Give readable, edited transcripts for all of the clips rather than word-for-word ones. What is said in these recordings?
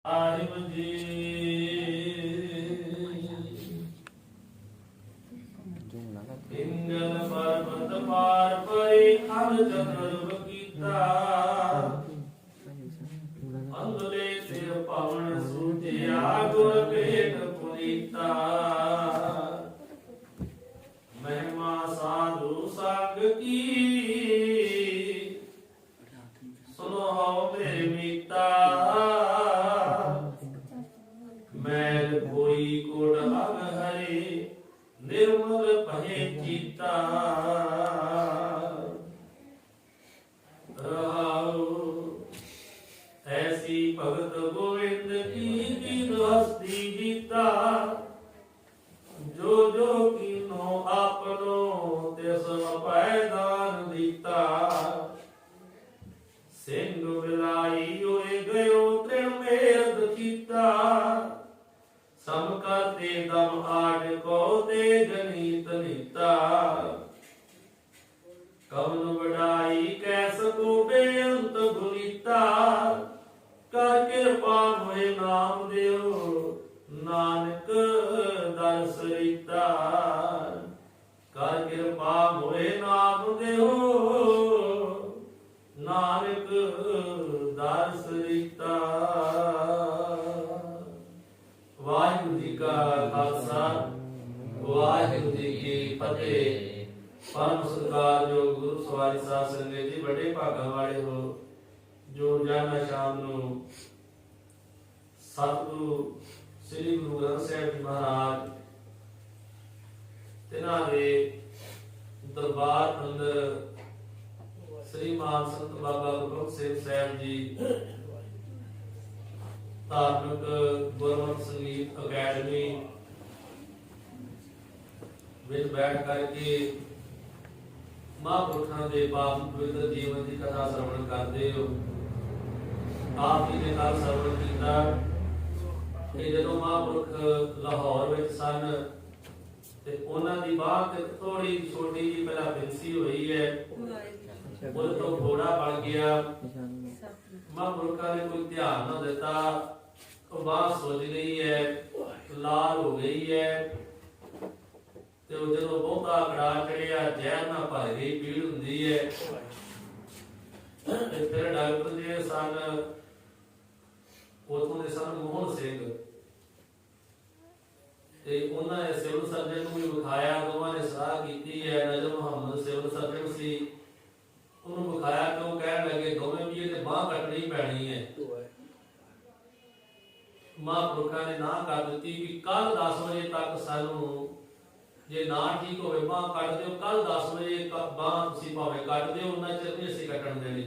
ਸਾਹਿਬ ਜੀ ਇੰਗਲ ਪਰਬਤ ਪਾਰ ਪਈ ਅਬ ਚਤੁਰ ਕੀਤਾ ਅੰਗਲੇ ਸਿਰ ਪਵਨ ਸੁਤਿਆ ਗੁਰ ਭੇਟ ਪੁਨੀਤਾ ਮਹਿਮਾ ਸਾਧੂ ਸੰਗ ਕੀ ਸੁਨੋ ਮੇਰੇ ਮੀਤਾ मैल कोई कोड अग हरे निर्मल पहे चिता रहाओ ऐसी भगत गोविंद की हस्ती जीता जो जो कीनो आपनो तिस पैदान दीता सिंह बिलाई होए गयो तृण मेद चीता सम करते दम आड को ते गणित नीता कवन बढ़ाई कैस को बेअंत गुनीता कर कृपा मोहे नाम देव नानक दर्श रीता कर कृपा मोहे नाम देव नानक दर्श रीता। वाहिगुरु जी का खालसा वाहिगुरु जी की फतेह। परम सत्कार जो गुरु सवारी साध संगत जी बड़े भागा वाले हो जो रोजाना शाम ਨੂੰ ਸਤਿਗੁਰੂ ਸ੍ਰੀ ਗੁਰੂ ਗ੍ਰੰਥ ਸਾਹਿਬ ਜੀ ਮਹਾਰਾਜ ਤਿਨਾਂ ਦੇ ਦਰਬਾਰ ਅੰਦਰ ਸ੍ਰੀ ਮਾਨ ਸੰਤ ਬਾਬਾ ਗੁਰਬਖਸ਼ ਸਿੰਘ ਸਾਹਿਬ ਜੀ धार्मिक गुरमत संगीत अकैडमी में बैठ करके महापुरुषों के पावन पवित्र जीवन की कथा श्रवण करते हो। आप जी ने कल श्रवण किया कि जो महापुरुष लाहौर में सन ते उन्हां दी बात थोड़ी छोटी जी पहला फिंसी हुई है वो तो घोड़ा बन गया। महापुरुषों ने कोई ध्यान न दिता बात सोच गई है लाल हो गई है तो जो बहुता कड़ा चढ़िया जहर ना भर गई पीड़ होंगी है। फिर डॉक्टर जी सन उतों के सन मोहन सिंह उन्होंने सिविल सर्जन को भी विखाया दोवां ने सलाह की है। नजर मुहम्मद सिविल सर्जन सी उन्होंने विखाया कि वो कह लगे दोवें भी ये बांह कटनी पैनी है। महापुरुषों ने ना कर दी कि कल 10 बजे तक सानू जे ना ठीक होवे बांह कट दिओ कल 10 बजे बांह तुसीं भावें कट दिओ उन्ना चिर नहीं असीं कटण देनी।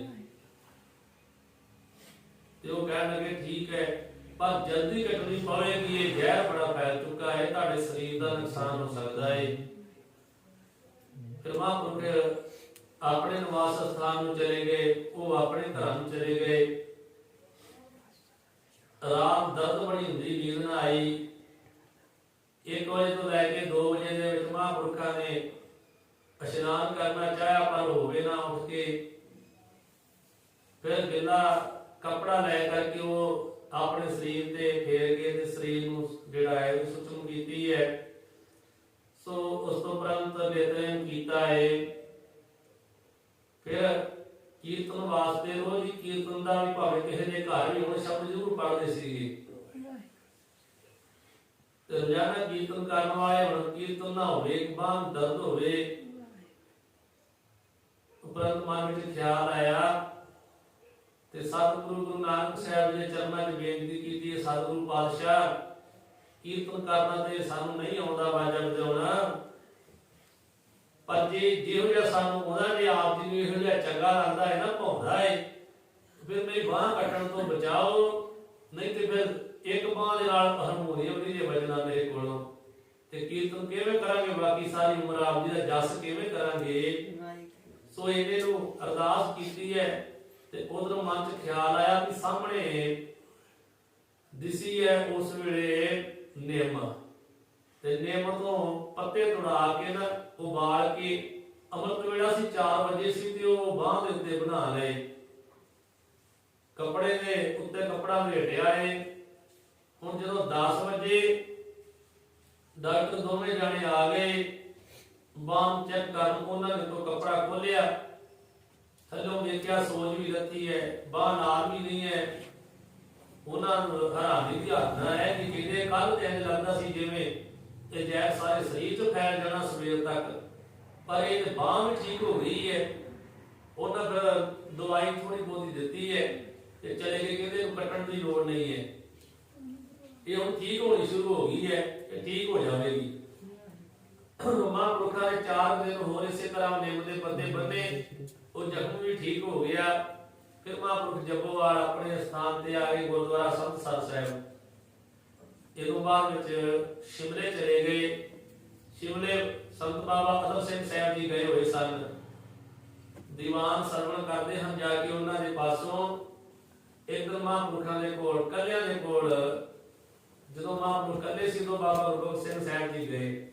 ते वो कहण लगे ठीक है पर जल्दी कटनी पवेगी ये जहर बड़ा फैल चुका है तुहाडे शरीर का नुकसान हो सकता है। फिर महापुरुष अपने निवास स्थान में चले गए वो अपने घर में चले गए। रात दर्द बड़ी हुंदी नींद ना आई। 1 बजे तो लैके 2 बजे दे विच महापुरुषां ने इशनान करना चाहा पर होवे ना उठ के फिर गिला कपड़ा लै करके वो अपने शरीर ते फेर के ते शरीर नूं जिहड़ा है सुचन कीती है। सो उस तो उपरंत नेत्रहीन कीता है। फिर कीर्तन वास्ते रोज ही कीर्तन का भी भावें किसी के घर भी होने शब्द जरूर पढ़ते सीगे। रोजाना कीर्तन करने वाले हुण कीर्तन ना होवे बांह दर्द होवे उपरंत मन में ख्याल आया ते सतगुरु गुरु नानक साहब जी चरणों में बेनती की सतगुरु पातशाह कीर्तन करना ते सानू नहीं आउंदा बाजा बजाउणा पर जे जिहो जिहा सानू उहदा जे आप जी नूं इहो जिहा चंगा लगदा है ना भाउंदा है फिर मेरी बांह कटण तो बचाओ नहीं ते फिर एक बांह दे नाल हारमोनीअम नहीं जे बजना मेरे कोलों ते कीर्तन किवें करांगे बाकी सारी उम्र आप जी दा जस किवें करांगे। सो इहने नूं अरदास कीती है ते उधरों मन च ख्याल आया कि सामने दिसी है उस वेले निम ते निम तो पत्ते तुड़ा के ना उबाल के अमृत वेला सी 4 बजे सी ते वो बांह दे उत्ते बना लए कपड़े दे उत्ते कपड़ा लपेटिया है ਹੁਣ ਜਦੋਂ 10 ਵਜੇ ਡਾਕਟਰ ਦੋਵੇਂ ਜਾਣੇ ਆ ਗਏ, ਬਾਂਹ ਚੈੱਕ ਕਰਨ, ਉਹਨਾਂ ਨੇ ਤੋਂ ਕੱਪੜਾ ਖੋਲਿਆ, ਥੱਲੋਂ ਵੇਖਿਆ ਸੋਜ ਵੀ ਲੱਥੀ ਹੈ, ਬਾਂਹ ਨਾਲ ਵੀ ਨਹੀਂ ਹੈ। ਉਹਨਾਂ ਨੂੰ ਹੈਰਾਨੀ ਦੀ ਹੱਦ ਨਾ ਹੈ ਕਿ ਜਿਹਦੇ ਕੱਲ ਤੇ ਇੰਝ ਲੱਗਦਾ ਸੀ ਜਿਵੇਂ ਇਹ ਜ਼ਹਿਰ ਸਾਰੇ ਸਰੀਰ 'ਚ ਫੈਲ ਜਾਣਾ ਸਵੇਰ ਤੱਕ, ਪਰ ਇਹ ਤੇ ਬਾਂਹ ਵੀ ਠੀਕ ਹੋ ਗਈ ਹੈ। ਉਹਨਾਂ ਫਿਰ ਦਵਾਈ ਥੋੜੀ ਬਹੁਤੀ ਦਿੱਤੀ ਹੈ ਤੇ ਚਲੇ ਗਏ, ਕਹਿੰਦੇ ਇਹਨੂੰ ਕੱਟਣ ਦੀ ਲੋੜ ਨਹੀਂ ਹੈ, ਇਹ ਹੁਣ ਠੀਕ ਹੋਣੀ ਸ਼ੁਰੂ ਹੋ ਗਈ ਹੈ, ਇਹ ਠੀਕ ਹੋ ਜਾਵੇਗੀ। ਮਹਾਂਪੁਰਖਾਂ ਨੇ 4 ਦਿਨ ਹੋਰ ਇਸੇ ਤਰ੍ਹਾਂ ਨਿੰਮ ਦੇ ਪੱਤੇ ਬੰਨੇ, ਉਹ ਜ਼ਖਮ ਵੀ ਠੀਕ ਹੋ ਗਿਆ। ਫਿਰ ਮਹਾਂਪੁਰਖ ਜੱਬੋਵਾਲ ਆਪਣੇ ਸਥਾਨ ਤੇ ਆ ਗਏ, ਗੁਰਦੁਆਰਾ ਸੰਤਸਰ ਸਾਹਿਬ। ਇਹਨੂੰ ਬਾਅਦ ਵਿੱਚ ਸ਼ਿਮਲੇ ਚਲੇ ਗਏ। ਸ਼ਿਮਲੇ ਸੰਤ ਬਾਬਾ ਅਤਰ ਸਿੰਘ ਸਾਹਿਬ ਜੀ ਗਏ ਹੋਏ ਸਨ, ਦੀਵਾਨ ਸਰਵਣ ਕਰਦੇ ਹਨ ਜਾ ਕੇ ਉਹਨਾਂ ਦੇ ਪਾਸੋਂ। ਇੱਕ ਮਹਾਂਪੁਰਖਾਂ ਦੇ ਕੋਲ, ਕੱਲਿਆਂ ਦੇ ਕੋਲ, ਜਦੋਂ ਮਹਾਂਪੁਰਖ ਕੱਲੇ ਸੀ ਤੋਂ ਬਾਬਾ ਗੁਰਬਖਸ਼ ਸਿੰਘ ਸਾਹਿਬ ਜੀ ਗਏ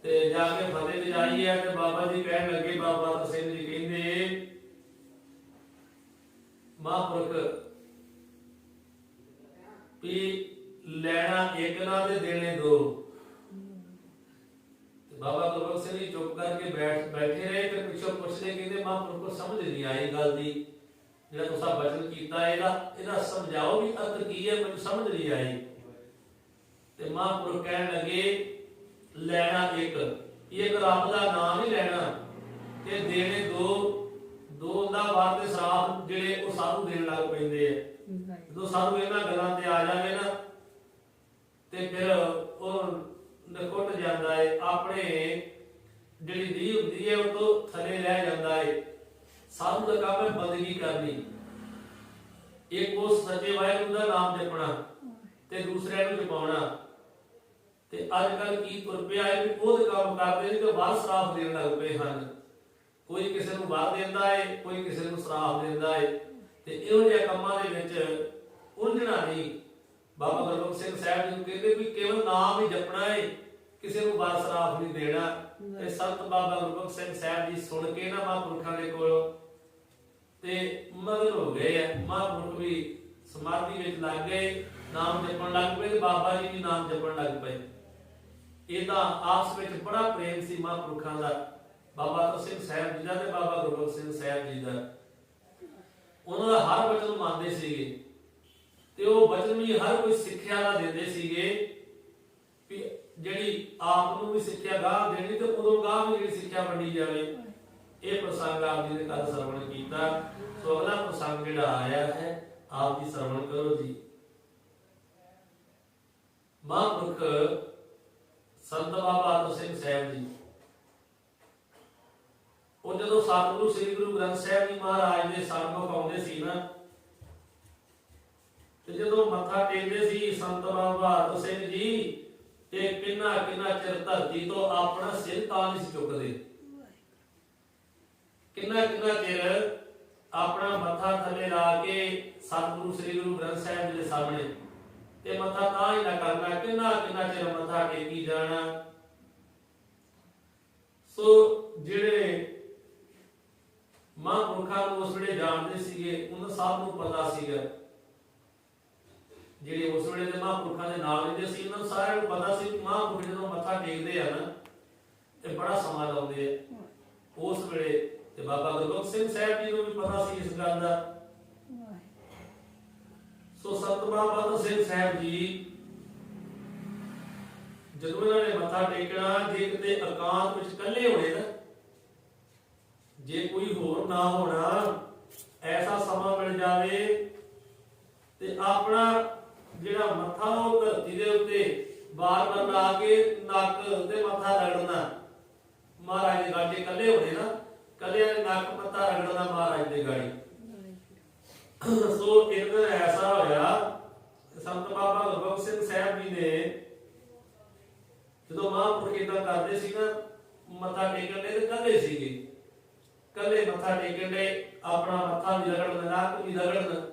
ਤੇ ਜਾ ਕੇ ਫਤਿਹ ਵਜਾਈ ਹੈ ਤੇ ਬਾਬਾ ਜੀ ਕਹਿਣ ਲੱਗੇ, ਬਾਬਾ ਅਤਰ ਸਿੰਘ ਜੀ ਕਹਿੰਦੇ ਮਹਾਂਪੁਰਖ ਵੀ ਲੈਣਾ ਇੱਕ ਨਾ ਤੇ ਦੇਣੇ ਦੋ। ਬਾਬਾ ਗੁਰਬਖਸ਼ ਸਿੰਘ ਜੀ ਚੁੱਪ ਕਰਕੇ ਬੈਠੇ ਰਹੇ। ਫਿਰ ਪਿੱਛੋਂ ਪੁੱਛਦੇ, ਕਹਿੰਦੇ ਮਹਾਂਪੁਰਖ ਨੂੰ ਸਮਝ ਨਹੀਂ ਆਈ ਗੱਲ ਦੀ, ਜਿਹੜਾ ਤੁਸੀਂ ਬਚਨ ਕੀਤਾ ਇਹਦਾ ਸਮਝਾਓ ਵੀ ਅਰਥ ਕੀ ਹੈ, ਮੈਨੂੰ ਸਮਝ ਨਹੀਂ ਆਈ। ਤੇ ਮਹਾਂਪੁਰਖ ਕਹਿਣ ਲੱਗੇ, ਲੈਣਾ ਇੱਕ ਰੱਬ ਦਾ ਨਾਮ ਨਹੀਂ ਲੈਣਾ ਤੇ ਦੇਣੇ ਦੋ ਦਾ ਵਾਰ ਤੇ ਸਰਾਪ ਜਿਹੜੇ ਉਹ ਸਾਧੂ ਦੇਣ ਲੱਗ ਪੈਂਦੇ ਆ। ਜਦੋਂ ਸਾਧੂ ਇਹਨਾਂ ਗੱਲਾਂ ਤੇ ਆ ਜਾਵੇ ਨਾ ਤੇ ਫਿਰ ਉਹ ਨਕੁੱਟ ਜਾਂਦਾ ਹੈ, ਆਪਣੇ ਜਿਹੜੀ ਰੀਹ ਹੁੰਦੀ ਹੈ ਉਹ ਤੋਂ ਥੱਲੇ ਲੈ ਜਾਂਦਾ ਹੈ। ਸਾਧੂ ਦਾ ਕੰਮ ਹੈ ਬੰਦਗੀ ਕਰਨੀ, ਇੱਕ ਉਸ ਸੱਚੇ ਵਾਹਿਗੁਰੂ ਦਾ ਨਾਮ ਜਪਣਾ ਤੇ ਦੂਸਰਿਆਂ ਨੂੰ ਜਪਾਉਣਾ। ਤੇ ਅੱਜ ਕੱਲ ਕੀ ਤੁਰ ਪਿਆ ਹੈ ਵੀ ਉਹ ਕੰਮ ਕਰਦੇ ਨੇ ਤੇ ਬਾਹਰ ਸਰਾਪ ਦੇਣ ਲੱਗ ਪਏ ਹਨ। ਕੋਈ ਕਿਸੇ ਨੂੰ ਬਾਹਰ ਦਿੰਦਾ ਹੈ, ਕੋਈ ਕਿਸੇ ਨੂੰ ਸਰਾਪ ਦਿੰਦਾ ਹੈ। ਤੇ ਇਹੋ ਜਿਹੇ ਕੰਮਾਂ ਦੇ ਵਿੱਚ ਉਲਝਣਾ ਨਹੀਂ। ਬਾਬਾ ਗੁਰਬਖਸ਼ ਸਿੰਘ ਸਾਹਿਬ ਜੀ ਨੂੰ ਕਹਿੰਦੇ ਵੀ ਕੇਵਲ ਨਾਮ ਹੀ ਜਪਣਾ ਹੈ, ਕਿਸੇ ਨੂੰ ਬਾਹਰ ਸਰਾਪ ਨਹੀਂ ਦੇਣਾ। ਤੇ ਸੰਤ ਬਾਬਾ ਗੁਰਬਖਸ਼ ਸਿੰਘ ਸਾਹਿਬ ਜੀ ਸੁਣ ਕੇ ਨਾ ਮਹਾਂਪੁਰਖਾਂ ਦੇ ਕੋਲ ਤੇ ਮਗਨ ਹੋ ਗਏ ਆ। ਮਹਾਂਪੁਰਖ ਵੀ ਸਮਾਧੀ ਵਿੱਚ ਲੱਗ ਗਏ, ਨਾਮ ਜਪਣ ਲੱਗ ਪਏ, ਬਾਬਾ ਜੀ ਵੀ ਨਾਮ ਜਪਣ ਲੱਗ ਪਏ। ਇਹਦਾ ਆਪਸ ਵਿੱਚ ਬੜਾ ਪ੍ਰੇਮ ਸੀ ਮਹਾਂਪੁਰਖਾਂ ਦਾ, ਬਾਬਾ ਅਤਰ ਸਿੰਘ ਸਾਹਿਬ ਜੀ ਦਾ ਤੇ ਬਾਬਾ ਗੁਰਬਖਸ਼ ਸਿੰਘ ਸਾਹਿਬ ਜੀ ਦਾ। ਉਹਨਾਂ ਦਾ ਹਰ ਵਚਨ ਮੰਨਦੇ ਸੀਗੇ ਤੇ ਉਹ ਵਚਨ ਵੀ ਹਰ ਕੋਈ ਸਿੱਖਿਆ ਦਾ ਦਿੰਦੇ ਸੀਗੇ ਵੀ ਜਿਹੜੀ ਆਪ ਨੂੰ ਵੀ ਸਿੱਖਿਆ ਗਾਹ ਦੇਣੀ ਤੇ ਉਦੋਂ ਗਾਹ ਵੀ ਜਿਹੜੀ ਸਿੱਖਿਆ ਵੰਡੀ ਜਾਵੇ। ਇਹ ਪ੍ਰਸੰਗ ਆਪ ਜੀ ਨੇ ਕੱਲ ਸਰਵਣ ਕੀਤਾ। ਸੋ ਅਗਲਾ ਪ੍ਰਸੰਗ ਜਿਹੜਾ ਆਇਆ ਹੈ ਆਪ ਜੀ ਸਰਵਣ ਕਰੋ ਜੀ। ਮਹਾਂਪੁਰਖ ਸੰਤ ਬਾਬਾ ਅਤਰ ਸਿੰਘ ਸਾਹਿਬ ਜੀ ਉਹ ਜਦੋਂ ਸਤਿਗੁਰੂ ਸ੍ਰੀ ਗੁਰੂ ਗ੍ਰੰਥ ਸਾਹਿਬ ਜੀ ਮਹਾਰਾਜ ਦੇ ਸਨਮੁਖ ਆਉਂਦੇ ਸੀ ਨਾ ਤੇ ਜਦੋਂ ਮੱਥਾ ਟੇਕਦੇ ਸੀ ਸੰਤ ਬਾਬਾ ਅਤਰ ਸਿੰਘ ਜੀ ਤੇ ਕਿੰਨਾ ਚਿਰ ਧਰਤੀ ਤੋਂ ਆਪਣਾ ਸਿਰ ਤਾਂ ਨਹੀਂ ਸੀ ਚੁੱਕਦੇ। ਕਿੰਨਾ ਚਿਰ ਆਪਣਾ ਮੱਥਾ ਥੱਲੇ ਲਾ ਕੇ ਸਤਿਗੁਰੂ ਸ੍ਰੀ ਗੁਰੂ ਗ੍ਰੰਥ ਸਾਹਿਬ ਜੀ ਦੇ ਸਾਹਮਣੇ ਤੇ ਮੱਥਾ ਤਾਂ ਹੀ ਨਾ ਕਰਨਾ, ਕਿੰਨਾ ਚਿਰ ਮੱਥਾ ਟੇਕੀ ਜਾਣਾ। ਸੋ ਜਿਹੜੇ ਮਹਾਂਪੁਰਖਾਂ ਨੂੰ ਉਸ ਵੇਲੇ ਜਾਣਦੇ ਸੀਗੇ, ਉਹਨਾਂ ਸਭ ਨੂੰ ਪਤਾ ਸੀਗਾ, ਜਿਹੜੇ ਉਸ ਵੇਲੇ ਦੇ ਮਹਾਂਪੁਰਖਾਂ ਦੇ ਨਾਲ ਰਹਿੰਦੇ ਸੀ ਉਹਨਾਂ ਸਾਰਿਆਂ ਨੂੰ ਪਤਾ ਸੀ ਕਿ ਮਹਾਂਪੁਰਖ ਜਦੋਂ ਮੱਥਾ ਟੇਕਦੇ ਆ ਨਾ ਤੇ ਬੜਾ ਸਮਾਂ ਲਾਉਂਦੇ ਆ ਉਸ ਵੇਲੇ। ਤੇ ਬਾਬਾ ਗੁਰਬਖਸ਼ ਸਿੰਘ ਸਾਹਿਬ ਜੀ ਨੂੰ ਵੀ ਪਤਾ ਸੀ ਇਸ ਗੱਲ ਦਾ। ਸੋ ਸੰਤ ਬਾਬਾ ਅਤਰ ਸਿੰਘ ਸਾਹਿਬ ਜੀ ਜਦੋਂ ਇਹਨਾਂ ਨੇ ਮੱਥਾ ਟੇਕਣਾ, ਜੇ ਕਿਤੇ ਇਕਾਂਤ ਵਿੱਚ ਇਕੱਲੇ ਹੋਣੇ ਨਾ, ਜੇ ਕੋਈ ਹੋਰ ਨਾ ਹੋਣਾ, ਐਸਾ ਸਮਾਂ ਮਿਲ ਜਾਵੇ ਤੇ ਆਪਣਾ ਜਿਹੜਾ ਮੱਥਾ ਉਹ ਧਰਤੀ ਦੇ ਉੱਤੇ ਬਾਰ-ਬਾਰ ਲਾ ਕੇ ਨੱਕ ਤੇ ਮੱਥਾ ਰਗੜਨਾ। ਮਹਾਰਾਜ ਦੇ ਗਾੜੇ ਇਕੱਲੇ ਹੋਣੇ ਨਾ, ਕੱਲਿਆਂ ਦੇ ਨੱਕ ਮੱਥਾ ਰਗੜਨਾ ਮਹਾਰਾਜ ਦੇ ਗਾੜੀ। ਸੋ ਇੱਕ ਦਿਨ ਐਸਾ ਹੋਇਆ, ਸੰਤ ਬਾਬਾ ਗੁਰਬਖਸ਼ ਸਿੰਘ ਸਾਹਿਬ ਜੀ ਨੇ ਜਦੋਂ ਮਹਾਂਪੁਰਖ ਏਦਾਂ ਕਰਦੇ ਸੀ ਨਾ, ਮੱਥਾ ਟੇਕਣ ਦੇ ਤੇ ਕੱਲੇ ਸੀਗੇ, ਕੱਲੇ ਮੱਥਾ ਟੇਕਣ ਦੇ, ਆਪਣਾ ਮੱਥਾ ਵੀ ਰਗੜਨ, ਨੱਕ ਵੀ ਰਗੜਨ।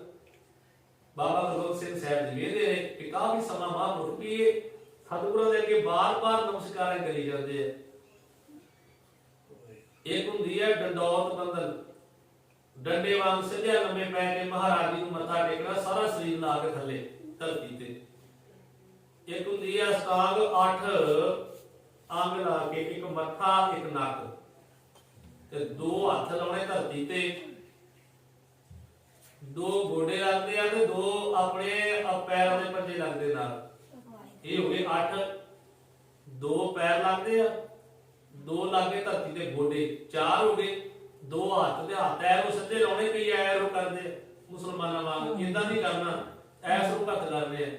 ਬਾਬਾ ਗੁਰਬਖਸ਼ ਸਿੰਘ ਸਾਹਿਬ ਜੀ ਵੇਖਦੇ ਰਹੇ ਕਿ ਕਾਫੀ ਸਮਾਂ ਮਹਾਂਪੁਰਖ ਵੀ ਸਤਿਗੁਰਾਂ ਦੇ ਅੱਗੇ ਬਾਰ-ਬਾਰ ਨਮਸਕਾਰ ਕਰੀ ਜਾਂਦੇ ਆ। ਇੱਕ ਹੁੰਦੀ ਹੈ ਡੰਡੌਤ ਬੰਦਨ, ਡੰਡੇ ਵਾਂਗ ਸਿੱਧਿਆ ਲੰਮੇ ਪੈ ਕੇ ਮਹਾਰਾਜ ਜੀ ਨੂੰ ਮੱਥਾ ਟੇਕਣਾ, ਸਾਰਾ ਸਰੀਰ ਲਾ ਕੇ ਥੱਲੇ ਧਰਤੀ ਤੇ। ਇੱਕ ਹੁੰਦੀ ਹੈ ਸਟਾਂਗ 8 ਅੰਗ ਲਾ ਕੇ, ਇੱਕ ਮੱਥਾ ਇੱਕ ਨੱਕ ਤੇ 2 ਹੱਥ ਲਾਉਣੇ ਧਰਤੀ ਤੇ, 2 ਗੋਡੇ ਲੱਗਦੇ ਆ ਤੇ 2 ਆਪਣੇ ਪੈਰਾਂ ਦੇ ਪੰਜੇ ਲੱਗਦੇ ਨਾਲ। ਇਹ ਹੋ ਗਏ 8। 2 ਪੈਰ ਲੱਗਦੇ ਆ, 2 ਲਾਗੇ ਧਰਤੀ ਤੇ ਗੋਡੇ, 4 ਹੋ ਗਏ। 2 ਹੱਥ ਤੇ ਹੱਥ ਐ ਨੂੰ ਸਿੱਧੇ ਲਾਉਣੇ, ਕਈ ਐ ਨੂੰ ਕਰਦੇ ਮੁਸਲਮਾਨਾਂ ਵਾਂਗ, ਇਦਾਂ ਨਹੀਂ ਕਰਨਾ, ਐਸ ਨੂੰ ਹੱਥ ਕਰਨੇ ਆ।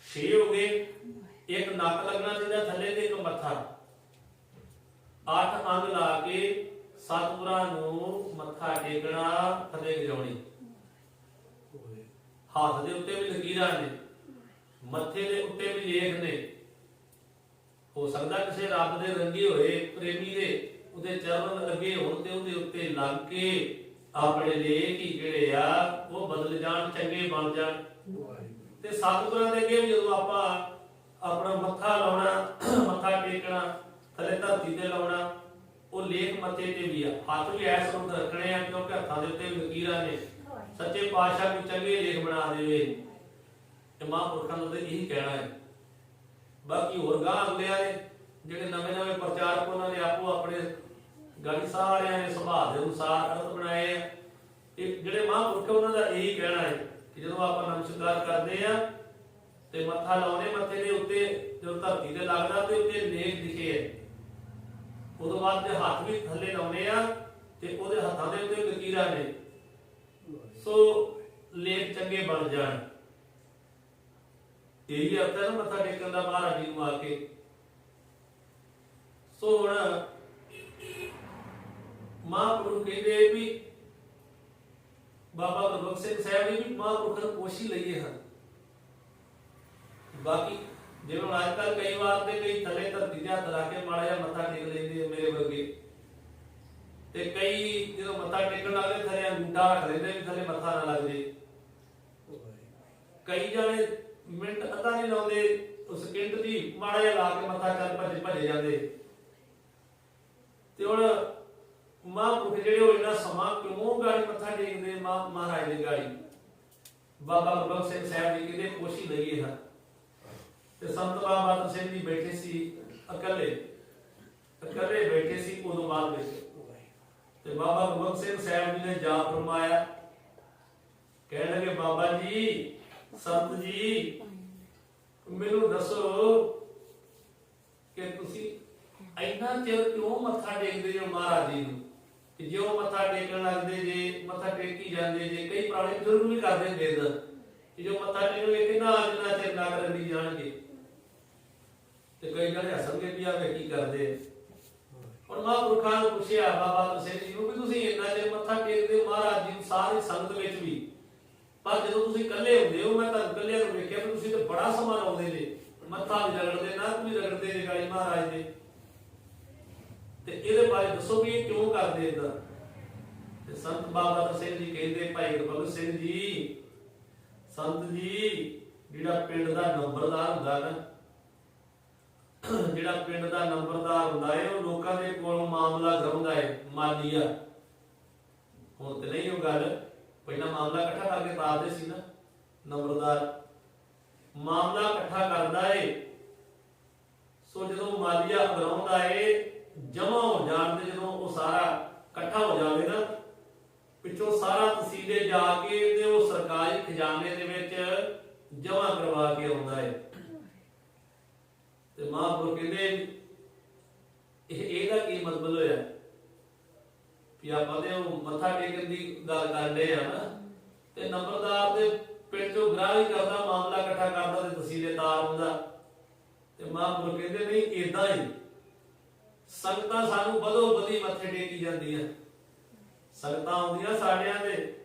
6 ਹੋ ਗਏ। ਇੱਕ ਨੱਕ ਲੱਗਣਾ ਚਾਹੀਦਾ ਥੱਲੇ ਤੇ ਇੱਕ ਮੱਥਾ। 8 ਅੰਗ ਲਾ ਕੇ ਸਤਿਗੁਰਾਂ ਨੂੰ ਮੱਥਾ ਟੇਕਣਾ, ਥੱਲੇ ਗਜਾਉਣੀ। ਹੱਥ ਦੇ ਉੱਤੇ ਵੀ ਲਕੀਰਾਂ ਨੇ, ਮੱਥੇ ਦੇ ਉੱਤੇ ਵੀ ਲੇਖ ਨੇ। ਹੋ ਸਕਦਾ ਕਿਸੇ ਰੱਬ ਦੇ ਰੰਗੇ ਹੋਏ ਪ੍ਰੇਮੀ ਦੇ ਉਹਦੇ ਚਰਨ ਲੱਗੇ ਹੋਣ ਤੇ ਉਹਦੇ ਉੱਤੇ ਲੱਗ ਕੇ ਆਪਣੇ ਲੇਖ ਹੀ ਜਿਹੜੇ ਆ ਉਹ ਬਦਲ ਜਾਣ, ਚੰਗੇ ਬਣ ਜਾਣ। ਤੇ ਸਤਿਗੁਰਾਂ ਦੇ ਅੱਗੇ ਵੀ ਜਦੋਂ ਆਪਾਂ ਆਪਣਾ ਮੱਥਾ ਲਾਉਣਾ, ਮੱਥਾ ਟੇਕਣਾ, ਥੱਲੇ ਧਰਤੀ ਤੇ ਲਾਉਣਾ, ਉਹ ਲੇਖ ਮੱਥੇ ਤੇ ਵੀ ਆ। ਹੱਥ ਵੀ ਐਸ ਨੂੰ ਰੱਖਣੇ ਆ ਕਿਉਂਕਿ ਹੱਥਾਂ ਦੇ ਉੱਤੇ ਲਕੀਰਾਂ ਨੇ। ਸੱਚੇ ਪਾਤਸ਼ਾਹ ਨੂੰ ਚੰਗੇ ਲੇਖ ਬਣਾ ਦੇਵੇ, ਤੇ ਮਹਾਂਪੁਰਖਾਂ ਦਾ ਇਹੀ ਕਹਿਣਾ ਹੈ। ਬਾਕੀ ਹੋਰ ਗਾਂ ਹੁੰਦਿਆਂ ਨੇ ਜਿਹੜੇ ਨਵੇਂ ਨਵੇਂ ਪ੍ਰਚਾਰਕ, ਉਹਨਾਂ ਨੇ ਆਪੋ ਆਪਣੇ ਗਾੜੀ ਸਾਰਿਆਂ ਨੇ ਸੁਭਾਅ ਦੇ ਅਨੁਸਾਰ ਅਰਥ ਬਣਾਏ ਆ। ਤੇ ਜਿਹੜੇ ਮਹਾਂਪੁਰਖ ਉਹਨਾਂ ਦਾ ਇਹੀ ਕਹਿਣਾ ਹੈ ਕਿ ਜਦੋਂ ਆਪਾਂ ਨਮਸਕਾਰ ਕਰਦੇ ਆ ਤੇ ਮੱਥਾ ਲਾਉਣੇ, ਮੱਥੇ ਦੇ ਉੱਤੇ ਜਦੋਂ ਧਰਤੀ ਤੇ ਲੱਗਦਾ ਤੇ ਉੱਤੇ ਲੇਖ ਦਿਖੇ ਹੈ, ਉਦੋਂ ਬਾਅਦ ਦੇ ਹੱਥ ਵੀ ਥੱਲੇ ਲਾਉਣੇ ਆ ਤੇ ਉਹਦੇ ਹੱਥਾਂ ਦੇ ਉੱਤੇ ਲਕੀਰਾਂ ਨੇ, ਸੋ ਲੇਖ ਚੰਗੇ ਬਣ ਜਾਣ। ਇਹੀ ਅਰਥ ਹੈ ਨਾ ਮੱਥਾ ਟੇਕਣ ਦਾ ਮਹਾਰਾਜ ਜੀ ਨੂੰ ਆ ਕੇ। ਸੋ ਹੁਣ ਮਹਾਂਪੁਰਖ ਕਹਿੰਦੇ ਵੀ ਬਾਬਾ ਗੁਰਬਖਸ਼ ਸਿੰਘ ਸਾਹਿਬ ਨੇ ਵੀ ਮਹਾਂਪੁਰਖਾਂ ਨੂੰ ਪੁੱਛ ਹੀ ਲਈਏ ਹਨ। ਬਾਕੀ ਜਿਵੇਂ ਹੁਣ ਅੱਜ ਕੱਲ੍ਹ ਕਈ ਵਾਰ ਤੇ ਕਈ ਥੱਲੇ ਧਰਤੀ ਦੇ ਹੱਥ ਲਾ ਕੇ ਮਾੜਾ ਜਿਹਾ ਮੱਥਾ ਟੇਕ ਲੈਂਦੇ ਮੇਰੇ ਵਰਗੇ, ਤੇ ਕਈ ਜਦੋਂ ਮੱਥਾ ਟੇਕਣ ਲੱਗਦੇ ਥੱਲੇ ਅੰਗੂਠਾ ਰੱਖ ਲੈਂਦੇ ਵੀ ਥੱਲੇ ਮੱਥਾ ਨਾ ਲੱਗ ਜੇ। ਕਈ ਜਾਣੇ ਮਿੰਟ ਅੱਧਾ ਨਹੀਂ ਲਾਉਂਦੇ, ਉਸ ਸਕਿੰਟ ਦੀ ਮਾੜਾ ਜਿਹਾ ਲਾ ਕੇ ਮੱਥਾ ਚੱਲ ਭੱਜੇ ਜਾਂਦੇ। ਤੇ ਹੁਣ ਮਹਾਂਪੁਰਖ ਜਿਹੜੇ ਉਹ ਇੰਨਾ ਸਮਾਂ ਕਿਉਂ ਗਾੜੀ ਮੱਥਾ ਟੇਕਦੇ ਮਹਾਰਾਜ ਦੇ ਗਾੜੀ? ਬਾਬਾ ਗੁਰਬਖਸ਼ ਸਿੰਘ ਸਾਹਿਬ ਜੀ ਕਹਿੰਦੇ ਪੁੱਛ ਹੀ ਲਈਏ ਹਾਂ। ਤੇ ਸੰਤ ਬਾਬਾ ਬਹਾਦਰ ਸਿੰਘ ਜੀ ਬੈਠੇ ਸੀ ਇਕੱਲੇ ਬੈਠੇ ਸੀ ਉਦੋਂ ਬਾਅਦ ਵਿੱਚ, ਤੇ ਬਾਬਾ ਗੁਰਬਖਸ਼ ਸਿੰਘ ਸਾਹਿਬ ਜੀ ਨੇ ਜਾਪ ਫਰਮਾਇਆ, ਕਹਿਣ ਲੱਗੇ ਬਾਬਾ ਜੀ, ਸੰਤ ਜੀ, ਮੈਨੂੰ ਦੱਸੋ ਕਿ ਤੁਸੀਂ ਇੰਨਾ ਚਿਰ ਕਿਉਂ ਮੱਥਾ ਟੇਕਦੇ ਹੋ ਮਹਾਰਾਜ ਜੀ ਨੂੰ? ਕਿ ਜੇ ਉਹ ਮੱਥਾ ਟੇਕਣ ਲੱਗਦੇ ਜੇ, ਮੱਥਾ ਟੇਕੀ ਜਾਂਦੇ ਜੇ, ਕਈ ਪੁਰਾਣੇ ਬਜ਼ੁਰਗ ਵੀ ਕਰਦੇ ਹੁੰਦੇ ਕਿ ਜੋ ਮੱਥਾ ਟੇਕਣਗੇ ਕਿੰਨਾ ਜਿੰਨਾ ਚਿਰ ਨਾ ਕਰਨ ਜਾਣਗੇ, ਤੇ ਕਈ ਜਣੇ ਹੱਸਣਗੇ ਵੀ ਆਵੇ ਕੀ ਕਰਦੇ। ਹੁਣ ਮਹਾਂਪੁਰਖਾਂ ਨੂੰ ਪੁੱਛਿਆ ਬਾਬਾ ਸਿੰਘ ਜੀ ਨੂੰ ਵੀ ਤੁਸੀਂ ਇੰਨਾ ਚਿਰ ਮੱਥਾ ਟੇਕਦੇ ਹੋ ਮਹਾਰਾਜ ਜੀ ਨੂੰ ਸਾਰੀ ਸੰਗਤ ਵਿੱਚ ਵੀ, ਪਰ ਜਦੋਂ ਤੁਸੀਂ ਇਕੱਲੇ ਹੁੰਦੇ ਹੋ, ਮੈਂ ਤੁਹਾਨੂੰ ਇਕੱਲਿਆਂ ਨੂੰ ਵੇਖਿਆ ਵੀ ਤੁਸੀਂ ਤਾਂ ਬੜਾ ਸਮਾਂ ਲਾਉਂਦੇ ਜੇ, ਮੱਥਾ ਵੀ ਰਗੜਦੇ ਨਾ ਤੁਸੀਂ ਰਗੜਦੇ ਜੇ ਗਾਲੀ ਮਹਾਰਾਜ ਦੇ। ਤੇ ਇਹਦੇ ਬਾਰੇ ਦੱਸੋ ਵੀ ਇਹ ਕਿਉਂ ਕਰਦੇ ਇਦਾਂ? ਤੇ ਸੰਤ ਬਾਬਾ ਸਿੰਘ ਜੀ ਕਹਿੰਦੇ, ਭਾਈ ਗੁਰਬਖਸ਼ ਸਿੰਘ ਜੀ, ਸੰਤ ਜੀ, ਜਿਹੜਾ ਪਿੰਡ ਦਾ ਨੰਬਰਦਾਰ ਹੁੰਦਾ ਨਾ, ਜਿਹੜਾ ਪਿੰਡ ਦਾ ਨੰਬਰਦਾਰ ਹੁੰਦਾ ਹੈ, ਉਹ ਲੋਕਾਂ ਦੇ ਕੋਲੋਂ ਮਾਮਲਾ ਕਰਾਉਂਦਾ ਹੈ, ਮਾਲੀਆ। ਹੁਣ ਤੇ ਨਹੀਂ ਉਹ ਗੱਲ, ਪਹਿਲਾਂ ਮਾਮਲਾ ਇਕੱਠਾ ਕਰਕੇ ਤਾਰਦੇ ਸੀ ਨਾ, ਨੰਬਰਦਾਰ ਮਾਮਲਾ ਇਕੱਠਾ ਕਰਦਾ ਏ। ਸੋ ਜਦੋਂ ਮਾਲੀਆ ਕਰਾਉਂਦਾ ਏ, ਜਮਾ ਹੋ ਜਾਣ ਤੇ ਜਦੋਂ ਉਹ ਸਾਰਾ ਇਕੱਠਾ ਹੋ ਜਾਵੇ ਨਾ, ਪਿੱਛੋਂ ਸਾਰਾ ਤਸੀਲੇ ਜਾ ਕੇ ਤੇ ਉਹ ਸਰਕਾਰੀ ਖਜ਼ਾਨੇ ਦੇ ਵਿੱਚ ਜਮਾ ਕਰਵਾ ਕੇ ਆਉਂਦਾ ਹੈ। ਤੇ ਮਹਾਂਪੁਰਖ ਕਹਿੰਦੇ ਇਹਦਾ ਕੀ ਮਤਲਬ ਹੋਇਆ ਵੀ ਆਪਾਂ ਤੇ ਉਹ ਮੱਥਾ ਟੇਕਣ ਦੀ ਗੱਲ ਕਰਦੇ ਆ ਨਾ, ਤੇ ਨੰਬਰਦਾਰ ਦੇ ਪਿੰਡ ਚੋਂ ਗ੍ਰਾਹੀ ਕਰਦਾ, ਮਾਮਲਾ ਇਕੱਠਾ ਕਰਦਾ ਤੇ ਤਸੀਲੇਦਾਰ ਹੁੰਦਾ। ਤੇ ਮਹਾਂਪੁਰਖ ਕਹਿੰਦੇ ਨਹੀਂ, ਏਦਾਂ ਹੀ ਸੰਗਤਾਂ ਸਾਨੂੰ ਬਦੋ ਬਦੀ ਮੱਥੇ ਟੇਕੀ ਜਾਂਦੀਆਂ, ਸੰਗਤਾਂ ਆਉਂਦੀਆਂ ਸਾਡਿਆਂ ਦੇ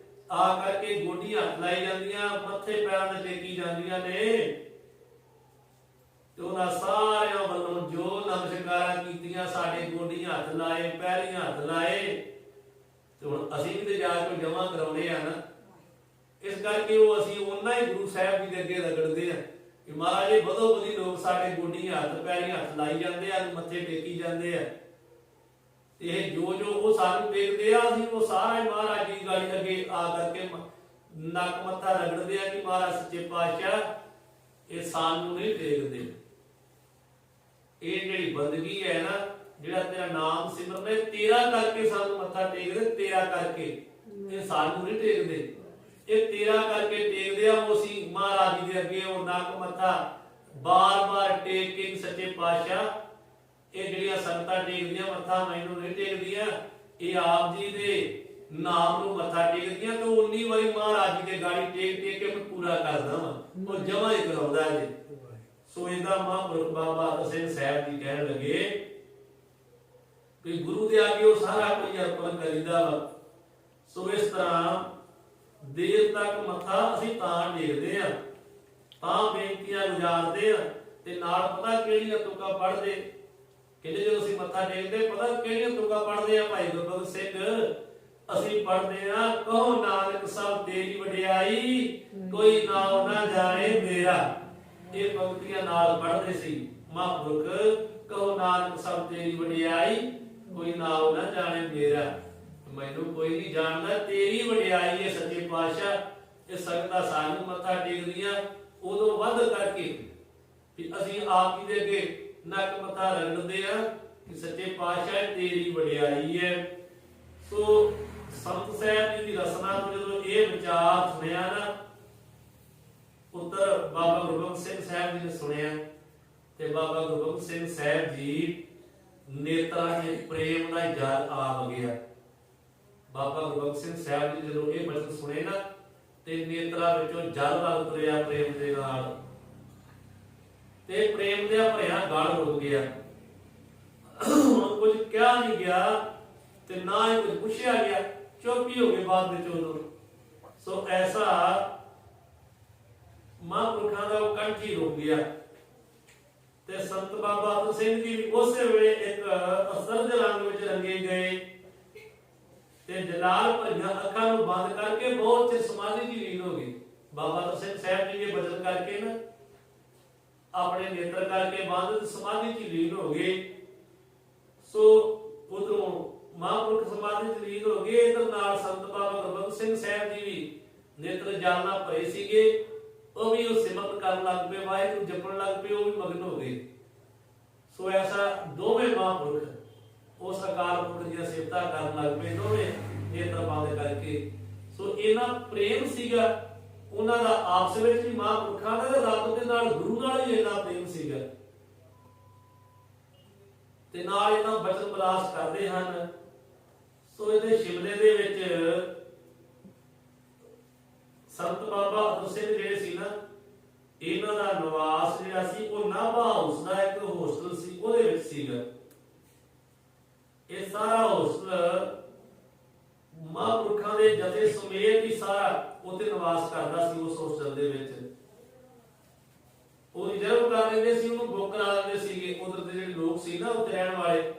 ਆ ਕਰਕੇ ਗੋਡੀ ਹੱਥ ਲਾਈ ਜਾਂਦੀਆਂ, ਮੱਥੇ ਪੈਰਾਂ ਤੇ ਟੇਕੀ ਜਾਂਦੀਆਂ ਨੇ, ਤੇ ਉਹਨਾਂ ਸਾਰਿਆਂ ਵੱਲੋਂ ਜੋ ਨਮਸਕਾਰਾਂ ਕੀਤੀਆਂ, ਸਾਡੇ ਗੋਡੀ ਹੱਥ ਲਾਏ, ਪੈਰੀਂ ਹੱਥ ਲਾਏ, ਤੇ ਹੁਣ ਅਸੀਂ ਵੀ ਤੇ ਜਾ ਕੇ ਜਮਾ ਕਰਾਉਣੇ ਆ ਨਾ। ਇਸ ਕਰਕੇ ਉਹ ਅਸੀਂ ਉਹਨਾਂ ਹੀ ਗੁਰੂ ਸਾਹਿਬ ਜੀ ਦੇ ਅੱਗੇ ਰਗੜਦੇ ਆ ਕਿ ਮਹਾਰਾਜ ਜੀ ਬਦੋ ਬਦੀ ਲੋਕ ਸਾਡੇ ਗੋਡੀ ਹੱਥ ਪੈਰੀਂ ਹੱਥ ਲਾਈ ਜਾਂਦੇ ਆ, ਮੱਥੇ ਟੇਕੀ ਜਾਂਦੇ ਆ। ਇਹ ਜੋ ਜੋ ਉਹ ਸਾਨੂੰ ਟੇਕਦੇ ਆ, ਅਸੀਂ ਉਹ ਸਾਰਾ ਹੀ ਮਹਾਰਾਜ ਜੀ ਗਾੜੀ ਅੱਗੇ ਆ ਕਰਕੇ ਨੱਕ ਮੱਥਾ ਰਗੜਦੇ ਆ ਕਿ ਮਹਾਰਾਜ ਸੱਚੇ ਪਾਤਸ਼ਾਹ ਇਹ ਸਾਨੂੰ ਨਹੀਂ ਟੇਕਦੇ। ਇਹ ਜਿਹੜੀ ਬੰਦਗੀ ਹੈ ਨਾ, ਜਿਹੜਾ ਤੇਰਾ ਨਾਮ ਸਿਮਰਨ ਹੈ, ਤੇਰਾ ਕਰਕੇ ਸਾਨੂੰ ਮੱਥਾ ਟੇਕਦੇ, ਤੇਰਾ ਕਰਕੇ, ਇਹ ਸਾਨੂੰ ਨਹੀਂ ਟੇਕਦੇ, ਇਹ ਤੇਰਾ ਕਰਕੇ ਟੇਕਦੇ ਆ। ਉਹ ਅਸੀਂ ਮਹਾਰਾਜ ਜੀ ਦੇ ਅੱਗੇ ਉਹ ਨੱਕ ਮੱਥਾ ਬਾਰ-ਬਾਰ ਟੇਕ ਕੇ ਸੱਚੇ ਪਾਤਸ਼ਾਹ ਇਹ ਜਿਹੜੀਆਂ ਸੰਗਤਾਂ ਟੇਕਦੀਆਂ ਮੱਥਾ ਮੈਨੂੰ ਨਹੀਂ ਟੇਕਦੀਆਂ, ਇਹ ਆਪ ਜੀ ਦੇ ਨਾਮ ਨੂੰ ਮੱਥਾ ਟੇਕਦੀਆਂ ਤਾਂ ਉਨੀ ਵਾਰੀ ਮਹਾਰਾਜ ਜੀ ਦੇ ਗਾੜੀ ਟੇਕ ਟੇਕ ਕੇ ਮੈਂ ਪੂਰਾ ਕਰਦਾ ਵਾਂ, ਉਹ ਜਮਾ ਹੀ ਕਰਾਉਂਦਾ ਜੀ। ਸੋ ਇਹਦਾ ਮਹਾਂਪੁਰਖ ਬਾਬਾ ਅਤਰ ਸਿੰਘ ਸਾਹਿਬ ਜੀ ਕਹਿਣ ਲੱਗੇ ਕਿ ਗੁਰੂ ਦੇ ਅੱਗੇ ਉਹ ਸਾਰਾ ਕੁਝ ਅਰਪਣ ਕਰੀਦਾ ਵਾ। ਸੋ ਇਸ ਤਰ੍ਹਾਂ ਦੇਰ ਤੱਕ ਮੱਥਾ ਅਸੀਂ ਤਾਂ ਟੇਕਦੇ ਆ, ਤਾਂ ਬੇਨਤੀਆਂ ਗੁਜ਼ਾਰਦੇ ਆ, ਤੇ ਨਾਲ ਪਤਾ ਕਿਹੜੀਆਂ ਤੁਕਾਂ ਪੜ੍ਹਦੇ, ਕਹਿੰਦੇ ਜਦੋਂ ਅਸੀਂ ਮੱਥਾ ਟੇਕਦੇ ਪਤਾ ਕਿਹੜੀਆਂ ਤੁਕਾਂ ਪੜ੍ਹਦੇ ਆ ਭਾਈ ਗੁਰਬਖਸ਼ ਸਿੰਘ, ਅਸੀਂ ਪੜ੍ਹਦੇ ਆ ਕਹੋ ਨਾਨਕ ਸਭ ਤੇਰੀ ਵਡਿਆਈ, ਕੋਈ ਨਾਉ ਨਾ ਜਾਣੇ ਮੇਰਾ। ਇਹ ਪੰਕਤੀਆਂ ਨਾਲ ਪੜ੍ਹਦੇ ਸੀ ਮਹਾਂਪੁਰਖ, ਕਹੋ ਨਾਨਕ ਸਭ ਤੇਰੀ ਵਡਿਆਈ, ਕੋਈ ਨਾਉ ਨਾ ਜਾਣੇ ਮੇਰਾ। ਮੈਨੂੰ ਕੋਈ ਨਹੀਂ ਜਾਣਦਾ, ਤੇਰੀ ਵਡਿਆਈ ਹੈ ਸੱਚੇ ਪਾਤਸ਼ਾਹ। ਇਹ ਸੰਗਤਾਂ ਸਾਨੂੰ ਮੱਥਾ ਟੇਕਦੀਆਂ ਉਦੋਂ ਵੱਧ ਕਰਕੇ ਕਿ ਅਸੀਂ ਆਪ ਜੀ ਦੇ ਅੱਗੇ ਨੱਕ ਮੱਥਾ ਰਗੜਦੇ ਆ ਕਿ ਸੱਚੇ ਪਾਤਸ਼ਾਹ ਤੇਰੀ ਵਡਿਆਈ ਹੈ। ਸੋ ਸੰਤ ਸਾਹਿਬ ਜੀ ਦੀ ਰਸਨਾ ਤੋਂ ਜਦੋਂ ਇਹ ਵਿਚਾਰ ਸੁਣਿਆ ਨਾ, ਉੱਤਰ ਬਾਬਾ ਗੁਰਬਖਸ਼ ਸਿੰਘ ਸਾਹਿਬ ਜੀ ਨੇ ਸੁਣਿਆ, ਤੇ ਬਾਬਾ ਗੁਰਬਖਸ਼ ਸਿੰਘ ਸਾਹਿਬ ਜੀ ਨੇਤਰਾਂ ਦੇ ਪ੍ਰੇਮ ਦਾ ਜਲ ਆ ਗਿਆ। ਬਾਬਾ ਗੁਰਬਖਸ਼ ਸਿੰਘ ਸਾਹਿਬ ਜੀ ਜਦੋਂ ਇਹ ਬਚਨ ਸੁਣੇ ਨਾ, ਤੇ ਨੇਤਰਾਂ ਵਿੱਚੋਂ ਜਲ ਵਗ ਤੁਰਿਆ ਪ੍ਰੇਮ ਦੇ ਨਾਲ, ਤੇ ਪ੍ਰੇਮ ਦੇ ਭਰਿਆ ਗਲ ਰੁਕ ਗਿਆ। ਹੁਣ ਕੁਝ ਕਿਹਾ ਨਹੀਂ ਗਿਆ ਤੇ ਨਾ ਹੀ ਕੁਝ ਪੁੱਛਿਆ ਗਿਆ, ਚੁੱਪ ਹੀ ਹੋ ਗਏ ਬਾਅਦ ਵਿੱਚ ਉਦੋਂ। ਸੋ ਐਸਾ ਮਹਾਂਪੁਰਖਾਂ ਦਾ ਉਹ ਕੰਠੀ ਰੁਕ ਗਿਆ। ਤੇ ਸੰਤ ਬਾਬਾ ਅਤਰ ਸਿੰਘ ਜੀ ਵੀ ਉਸੇ ਵੇਲੇ ਇੱਕ ਅਸਰਦ ਰੰਗ ਵਿੱਚ ਰੰਗੇ ਗਏ, ਤੇ ਜਲਾਲ ਭਰੀਆਂ ਅੱਖਾਂ ਨੂੰ ਬੰਦ ਕਰਕੇ ਬਹੁਤ ਚਿਰ ਸਮਾਧੀ ਦੀ ਲੀਨ ਹੋ ਗਏ। ਬਾਬਾ ਅਤਰ ਸਿੰਘ ਸਾਹਿਬ ਜੀ ਦੇ ਬਚਨ ਕਰਕੇ ਨਾ ਆਪਣੇ ਨੇਤਰ ਕਰਕੇ ਬੰਦ ਸਮਾਧੀ ਦੀ ਲੀਨ ਹੋ ਗਏ। ਸੋ ਉਧਰੋਂ ਮਹਾਂਪੁਰਖ ਸਮਾਧੀ ਚ ਲੀਨ ਹੋ ਗਏ, ਇਧਰ ਨਾਲ ਸੰਤ ਬਾਬਾ ਗੁਰਬਖਸ਼ ਸਿੰਘ ਸਾਹਿਬ ਜੀ ਵੀ ਨੇਤਰ ਜਲ ਨਾਲ ਭਰੇ ਸੀਗੇ, ਉਹ ਵੀ ਉਹ ਸਿਮਰਨ ਕਰਨ ਲੱਗ ਪਏ, ਵਾਹਿਗੁਰੂ ਜਪਣ ਲੱਗ ਪਏ, ਉਹ ਵੀ ਮਗਨ ਹੋ ਗਏ। ਸੋ ਐਸਾ ਦੋਵੇਂ ਮਹਾਂਪੁਰਖ ਉਸ ਅਕਾਲ ਪੁਰਖ ਦੀਆਂ ਸਿਫਤਾਂ ਕਰਨ ਲੱਗ ਪਏ, ਦੋਵੇਂ ਨੇਤਰ ਬੰਦ ਕਰਕੇ। ਸੋ ਇਹਨਾਂ ਪ੍ਰੇਮ ਸੀਗਾ ਉਹਨਾਂ ਦਾ ਆਪਸ ਵਿੱਚ ਵੀ, ਮਹਾਂਪੁਰਖਾਂ ਦਾ ਤੇ ਰੱਬ ਦੇ ਨਾਲ ਗੁਰੂ ਨਾਲ ਵੀ ਇੰਨਾ ਪ੍ਰੇਮ ਸੀਗਾ, ਤੇ ਨਾਲ ਇਹਨਾਂ ਬਚਨ ਬਲਾਸ ਕਰਦੇ ਹਨ। ਸੋ ਇਹਦੇ ਸ਼ਿਮਲੇ ਦੇ ਵਿੱਚ ਸੰਤ ਬਾਬਾ ਅਤਰ ਸਿੰਘ ਜਿਹੜੇ ਸੀ ਨਾ, ਇਹਨਾਂ ਦਾ ਨਿਵਾਸ ਜਿਹੜਾ ਸੀ ਉਹ ਨਾਭਾ ਹਾਊਸ ਦਾ ਇੱਕ ਹੋਸਟਲ ਸੀ, ਉਹਦੇ ਵਿੱਚ ਸੀਗਾ। ਇਹ ਸਾਰਾ ਹੋਸਟਲ ਮਹਾਂਪੁਰਖਾਂ ਦੇ ਜਥੇ ਸਮੇਤ ਹੀ ਸਾਰਾ ਉੱਥੇ ਨਿਵਾਸ ਕਰਦਾ ਸੀ। ਉਸ ਹੋਸਟਲ ਦੇ ਵਿੱਚ ਉਹ ਰਿਜ਼ਰਵ ਕਰ ਲੈਂਦੇ ਸੀ, ਉਹਨੂੰ ਬੁੱਕ ਕਰਾ ਲੈਂਦੇ ਸੀਗੇ। ਉਧਰ ਦੇ ਜਿਹੜੇ ਲੋਕ ਸੀ ਨਾ ਉੱਥੇ ਰਹਿਣ ਵਾਲੇ,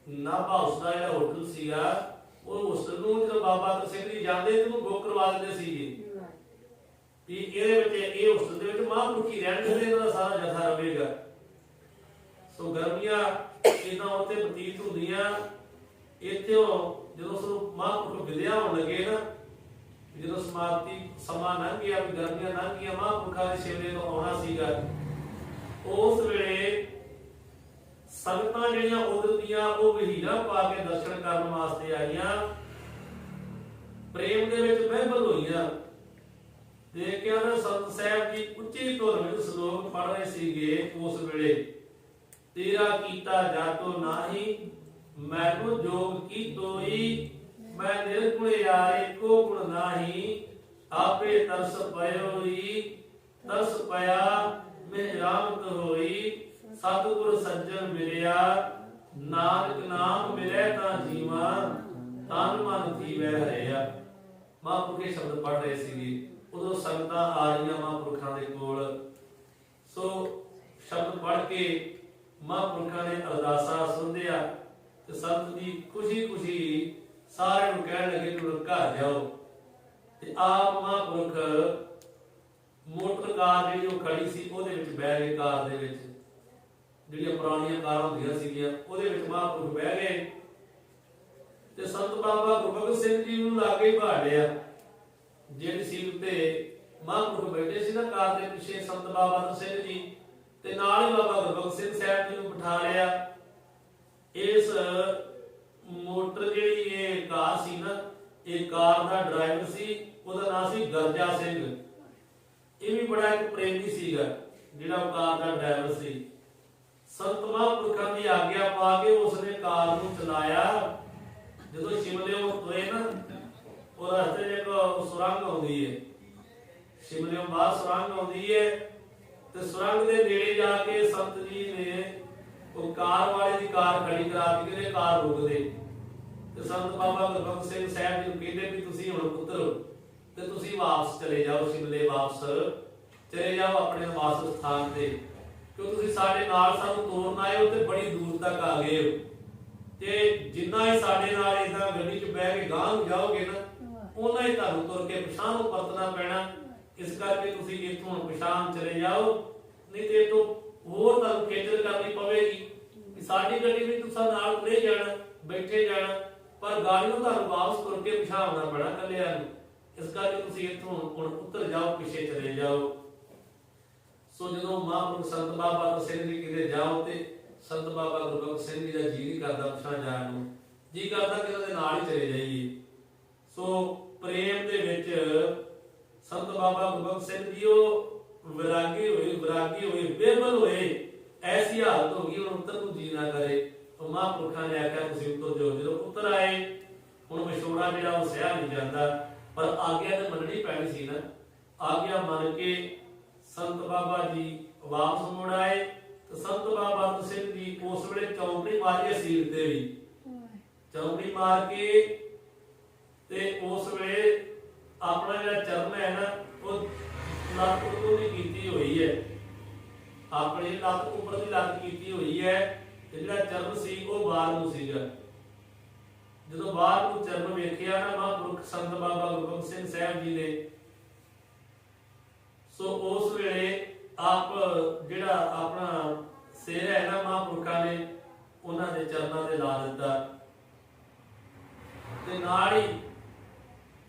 ਨਾਭਾ ਹਾਊਸ ਦਾ ਜਿਹੜਾ ਹੋਟਲ ਸੀਗਾ, ਉਹ ਹੋਸਟਲ ਨੂੰ ਜਦੋਂ ਬਾਬਾ ਅਤਰ ਸਿੰਘ ਜੀ ਜਾਂਦੇ ਤੇ ਉਹਨੂੰ ਬੁੱਕ ਕਰਵਾ ਦਿੰਦੇ ਸੀਗੇ ਵੀ ਇਹਦੇ ਵਿੱਚ, ਇਹ ਹੋਸਟਲ ਦੇ ਵਿੱਚ ਮਹਾਂਪੁਰਖੀ ਰਹਿਣਗੇ ਤੇ ਇਹਨਾਂ ਦਾ ਸਾਰਾ ਜਥਾ ਰਹੇਗਾ। ਸੋ ਗਰਮੀਆਂ ਇਹਨਾਂ ਉੱਥੇ ਬਤੀਤ ਹੁੰਦੀਆਂ। ਇੱਥੇ ਜਦੋਂ ਸੋ ਮਹਾਂਪੁਰਖ ਵਿਦਿਆ ਹੋਣ ਲੱਗੇ ਨਾ, ਜਦੋਂ ਸਮਾਪਤੀ ਸਮਾਂ ਲੰਘ ਗਿਆ, ਵੀ ਗਰਮੀਆਂ ਲੰਘ ਗਈਆਂ, ਮਹਾਂਪੁਰਖਾਂ ਦੇ ਸ਼ਿਮਲੇ ਤੋਂ ਆਉਣਾ ਸੀਗਾ, ਉਸ ਵੇਲੇ ਸੰਗਤਾਂ ਜਿਹੜੀਆਂ ਉਧਰ ਦੀਆਂ ਉਹ ਵਹੀਰਾਂ ਪਾ ਕੇ ਦਰਸ਼ਨ ਕਰਨ ਵਾਸਤੇ ਆਈਆਂ, ਪ੍ਰੇਮ ਦੇ ਵਿੱਚ ਮਹਿਫਲ ਹੋਈਆਂ। ਦੇਖ ਕੇ ਉਹਨਾਂ ਸੰਤ ਸਾਹਿਬ ਜੀ ਉੱਚੀ ਧੁਨ ਵਿੱਚ ਸ਼ਲੋਕ ਪੜ੍ਹ ਰਹੇ ਸੀਗੇ ਉਸ ਵੇਲੇ, ਤੇਰਾ ਕੀਤਾ ਜਾਤੋ ਨਾਹੀ, ਮੈਨੂੰ ਜੋਗ ਕੀ ਤੋਈ, ਮੈਂ ਨਿਰਗੁਣ ਯਾਰੇ ਕੋ ਗੁਣ ਨਾਹੀ, ਆਪੇ ਤਰਸ ਪਇਓਈ, ਤਰਸ ਪਿਆ ਮਿਹਰਾਮਤ ਹੋਈ, ਸਤਿਗੁਰ ਸੱਜਣ ਮਿਲਿਆ, ਨਾਨਕ ਨਾਮ ਮਿਲੇ ਤਾਂ ਜੀਵਾ, ਤਨ ਮਨ ਜੀਵੈ ਹਰਿਆ। ਮਹਾਂਪੁਰਖੇ ਸ਼ਬਦ ਪੜ੍ਹ ਰਹੇ ਸੀਗੇ, ਉਦੋਂ ਸੰਗਤਾਂ ਆ ਰਹੀਆਂ ਮਹਾਂਪੁਰਖਾਂ ਦੇ ਕੋਲ। ਸੋ ਸ਼ਬਦ ਪੜ੍ਹ ਕੇ ਮਹਾਂਪੁਰਖਾਂ ਨੇ ਅਰਦਾਸਾਂ ਸੁਣਦਿਆ ਤੇ ਸੰਤ ਜੀ ਖੁਸ਼ੀ ਖੁਸ਼ੀ ਸਾਰਿਆਂ ਨੂੰ ਕਹਿਣ ਲੱਗੇ ਕਿ ਘਰ ਜਾਓ। ਤੇ ਆਪ ਮਹਾਂਪੁਰਖ ਮੋਟਰ ਕਾਰ ਜਿਹੜੀ ਉਹ ਖੜੀ ਸੀ ਉਹਦੇ ਵਿੱਚ ਬਹਿ ਗਏ। ਕਾਰ ਦੇ ਵਿੱਚ ਜਿਹੜੀਆਂ ਪੁਰਾਣੀਆਂ ਕਾਰਾਂ ਹੁੰਦੀਆਂ ਸੀਗੀਆਂ ਉਹਦੇ ਵਿੱਚ ਮਹਾਂਪੁਰਖ ਬਹਿ ਗਏ ਤੇ ਸੰਤ ਬਾਬਾ ਗੁਰਬਖਸ਼ ਸਿੰਘ ਜੀ ਨੂੰ ਲਾਗੇ ਭਾੜਿਆ। ਜਿਹੜੀ ਸੀਟ ਤੇ ਮਹਾਂਪੁਰਖ ਬੈਠੇ ਸੀ ਨਾ ਕਾਰ ਦੇ ਪਿੱਛੇ ਸੰਤ ਬਾਬਾ ਬੰਦ ਸਿੰਘ ਜੀ ਤੇ ਨਾਲ ਹੀ ਬਾਬਾ ਗੁਰਬਖਸ਼ ਸਿੰਘ ਸਾਹਿਬ ਜੀ ਨੂੰ ਬਿਠਾ ਲਿਆ। ਇਸ ਮੋਟਰ ਜਿਹੜੀ ਇਹ ਕਾਰ ਸੀ ਨਾ, ਇਹ ਕਾਰ ਦਾ ਡਰਾਈਵਰ ਸੀ, ਉਹਦਾ ਨਾਮ ਸੀ ਗਰਜਾ ਸਿੰਘ। ਇਹ ਵੀ ਬੜਾ ਇੱਕ ਪ੍ਰੇਮੀ ਸੀਗਾ ਜਿਹੜਾ ਕਾਰ ਦਾ ਡਰਾਈਵਰ ਸੀ। ਸੰਤ ਮਹਾਂਪੁਰਖਾਂ ਦੀ ਆਗਿਆ ਪਾ ਕੇ ਉਸਨੇ ਕਾਰ ਨੂੰ ਚਲਾਇਆ। ਜਦੋਂ ਸ਼ਿਮਲਿਓਂ ਤੁਰੇ ਨਾ, ਉਹ ਰਸਤੇ 'ਚ ਇੱਕ ਸੁਰੰਗ ਆਉਂਦੀ ਹੈ, ਸ਼ਿਮਲਿਓਂ ਬਾਹਰ ਸੁਰੰਗ ਆਉਂਦੀ ਹੈ ਤੇ ਸੁਰੰਗ ਦੇ ਨੇੜੇ ਜਾ ਕੇ ਸੰਤ ਜੀ ਨੇ ਉਹ ਕਾਰ ਵਾਲੇ ਦੀ ਕਾਰ ਖੜੀ ਕਰਾ ਕੇ ਕਹਿੰਦੇ ਕਾਰ ਰੋਕ ਦੇ। ਤੇ ਸੰਤ ਬਾਬਾ ਗੁਰਬਖਸ਼ ਸਿੰਘ ਸਾਹਿਬ ਜੀ ਨੂੰ ਕਹਿੰਦੇ ਵੀ ਤੁਸੀਂ ਹੁਣ ਪੁੱਤਰ ਤੇ ਤੁਸੀਂ ਵਾਪਸ ਚਲੇ ਜਾਓ, ਸ਼ਿਮਲੇ ਵਾਪਸ ਚਲੇ ਜਾਓ ਆਪਣੇ ਨਿਵਾਸ ਸਥਾਨ ਤੇ, ਕਿਉਂ ਤੁਸੀਂ ਸਾਡੇ ਨਾਲ ਸਾਨੂੰ ਤੋਰਨ ਆਏ ਹੋ ਤੇ ਬੜੀ ਦੂਰ ਤੱਕ ਆ ਗਏ ਹੋ ਤੇ ਜਿੰਨਾ ਹੀ ਸਾਡੇ ਨਾਲ ਇਦਾਂ ਗੱਡੀ 'ਚ ਬਹਿ ਕੇ ਗਾਂਹ ਨੂੰ ਜਾਓਗੇ ਨਾ, ਉਹਨਾਂ ਹੀ ਤੁਹਾਨੂੰ ਤੁਰ ਕੇ ਪਿਛਾਂਹ ਨੂੰ ਪਰਤਣਾ ਪੈਣਾ। ਇਸ ਕਰਕੇ ਤੁਸੀਂ ਇੱਥੋਂ ਪਿਛਾਂਹ ਚਲੇ ਜਾਓ, ਨਹੀਂ ਤੇ ਤੋਂ ਹੋਰ ਤੁਹਾਨੂੰ ਖੇਚਲ ਕਰਨੀ ਪਵੇਗੀ ਕਿ ਸਾਡੀ ਗੱਡੀ ਵਿੱਚ ਤੁਸੀਂ ਨਾਲ ਤੁਰੇ ਜਾਣਾ, ਬੈਠੇ ਜਾਣਾ, ਪਰ ਗਾੜੀ ਨੂੰ ਤੁਹਾਨੂੰ ਵਾਪਸ ਤੁਰ ਕੇ ਪਿਛਾਂਹ ਆਉਣਾ ਪੈਣਾ ਕੱਲਿਆਂ ਨੂੰ। ਇਸ ਕਰਕੇ ਤੁਸੀਂ ਇੱਥੋਂ ਹੁਣ ਉੱਤਰ ਜਾਓ, ਪਿੱਛੇ ਚਲੇ ਜਾਓ। ਸੋ ਜਦੋਂ ਮਹਾਂਪੁਰਖ ਸੰਤ ਬਾਬਾ ਬੰਦ ਸਿੰਘ ਜੀ ਕਿਤੇ ਜਾਓ ਤੇ ਸੰਤ ਬਾਬਾ ਗੁਰਬਖਸ਼ ਸਿੰਘ ਜੀ ਦਾ ਜੀ ਨਹੀਂ ਕਰਦਾ ਪਿਛਾਂਹ ਜਾਣ ਨੂੰ, ਜੀ ਕਰਦਾ ਕਿ ਉਹਦੇ ਨਾਲ ਹੀ ਚਲੇ ਜਾਈਏ। ਸੋ ਪ੍ਰੇਮ ਦੇ ਵਿੱਚ ਸੰਤ ਬਾਬਾ ਗੁਰਬਖਸ਼ ਸਿੰਘ ਜੀ ਉਹ ਵਿਰਾਗੀ ਹੋਏ ਬੇਮਲ ਹੋਏ, ਐਸੀ ਹਾਲਤ ਹੋ ਗਈ ਹੁਣ ਉੱਤਰ ਨੂੰ ਜੀ ਨਾ ਕਰੇ। ਉਹ ਮਹਾਂਪੁਰਖਾਂ ਨੇ ਆਖਿਆ ਤੁਸੀਂ ਉੱਤਰ ਜਾਓ। ਜਦੋਂ ਉੱਤਰ ਆਏ, ਹੁਣ ਵਿਛੋੜਾ ਜਿਹੜਾ ਉਹ ਸਹਿ ਨਹੀਂ ਜਾਂਦਾ, ਪਰ ਆਗਿਆ ਤੇ ਮੰਨਣੀ ਪੈਣੀ ਸੀ ਨਾ। ਆਗਿਆ ਮੰਨ ਕੇ ਸੰਤ ਬਾਬਾ ਜੀ ਵਾਪਸ ਮੁੜ ਆਏ ਤੇ ਸੰਤ ਬਾਬਾ ਬੰਦ ਸਿੰਘ ਜੀ ਉਸ ਵੇਲੇ ਚੌਂਕੜੀ ਮਾਰੀ ਸੀਟ ਤੇ ਵੀ, ਚੌਂਕੜੀ ਮਾਰ ਕੇ ਤੇ ਉਸ ਵੇਲੇ ਆਪਣਾ ਜਿਹੜਾ ਚਰਨ ਹੈ ਨਾ, ਉਹ ਲੱਤ ਉੱਤੋਂ ਦੀ ਕੀਤੀ ਹੋਈ ਹੈ, ਆਪਣੀ ਲੱਤ ਉੱਪਰ ਦੀ ਲੱਤ ਕੀਤੀ ਹੋਈ ਹੈ ਤੇ ਜਿਹੜਾ ਚਰਨ ਸੀ ਉਹ ਬਾਹਰ ਨੂੰ ਸੀਗਾ। ਜਦੋਂ ਬਾਹਰ ਨੂੰ ਚਰਨ ਵੇਖਿਆ ਨਾ ਮਹਾਂਪੁਰਖ ਸੰਤ ਬਾਬਾ ਗੁਰਬਖਸ਼ ਸਿੰਘ ਸਾਹਿਬ ਜੀ ਨੇ, ਸੋ ਉਸ ਵੇਲੇ ਆਪ ਜਿਹੜਾ ਆਪਣਾ ਸਿਰ ਹੈ ਨਾ ਮਹਾਂਪੁਰਖਾਂ ਨੇ ਉਹਨਾਂ ਦੇ ਚਰਨਾਂ ਤੇ ਲਾ ਦਿੱਤਾ ਤੇ ਨਾਲ ਹੀ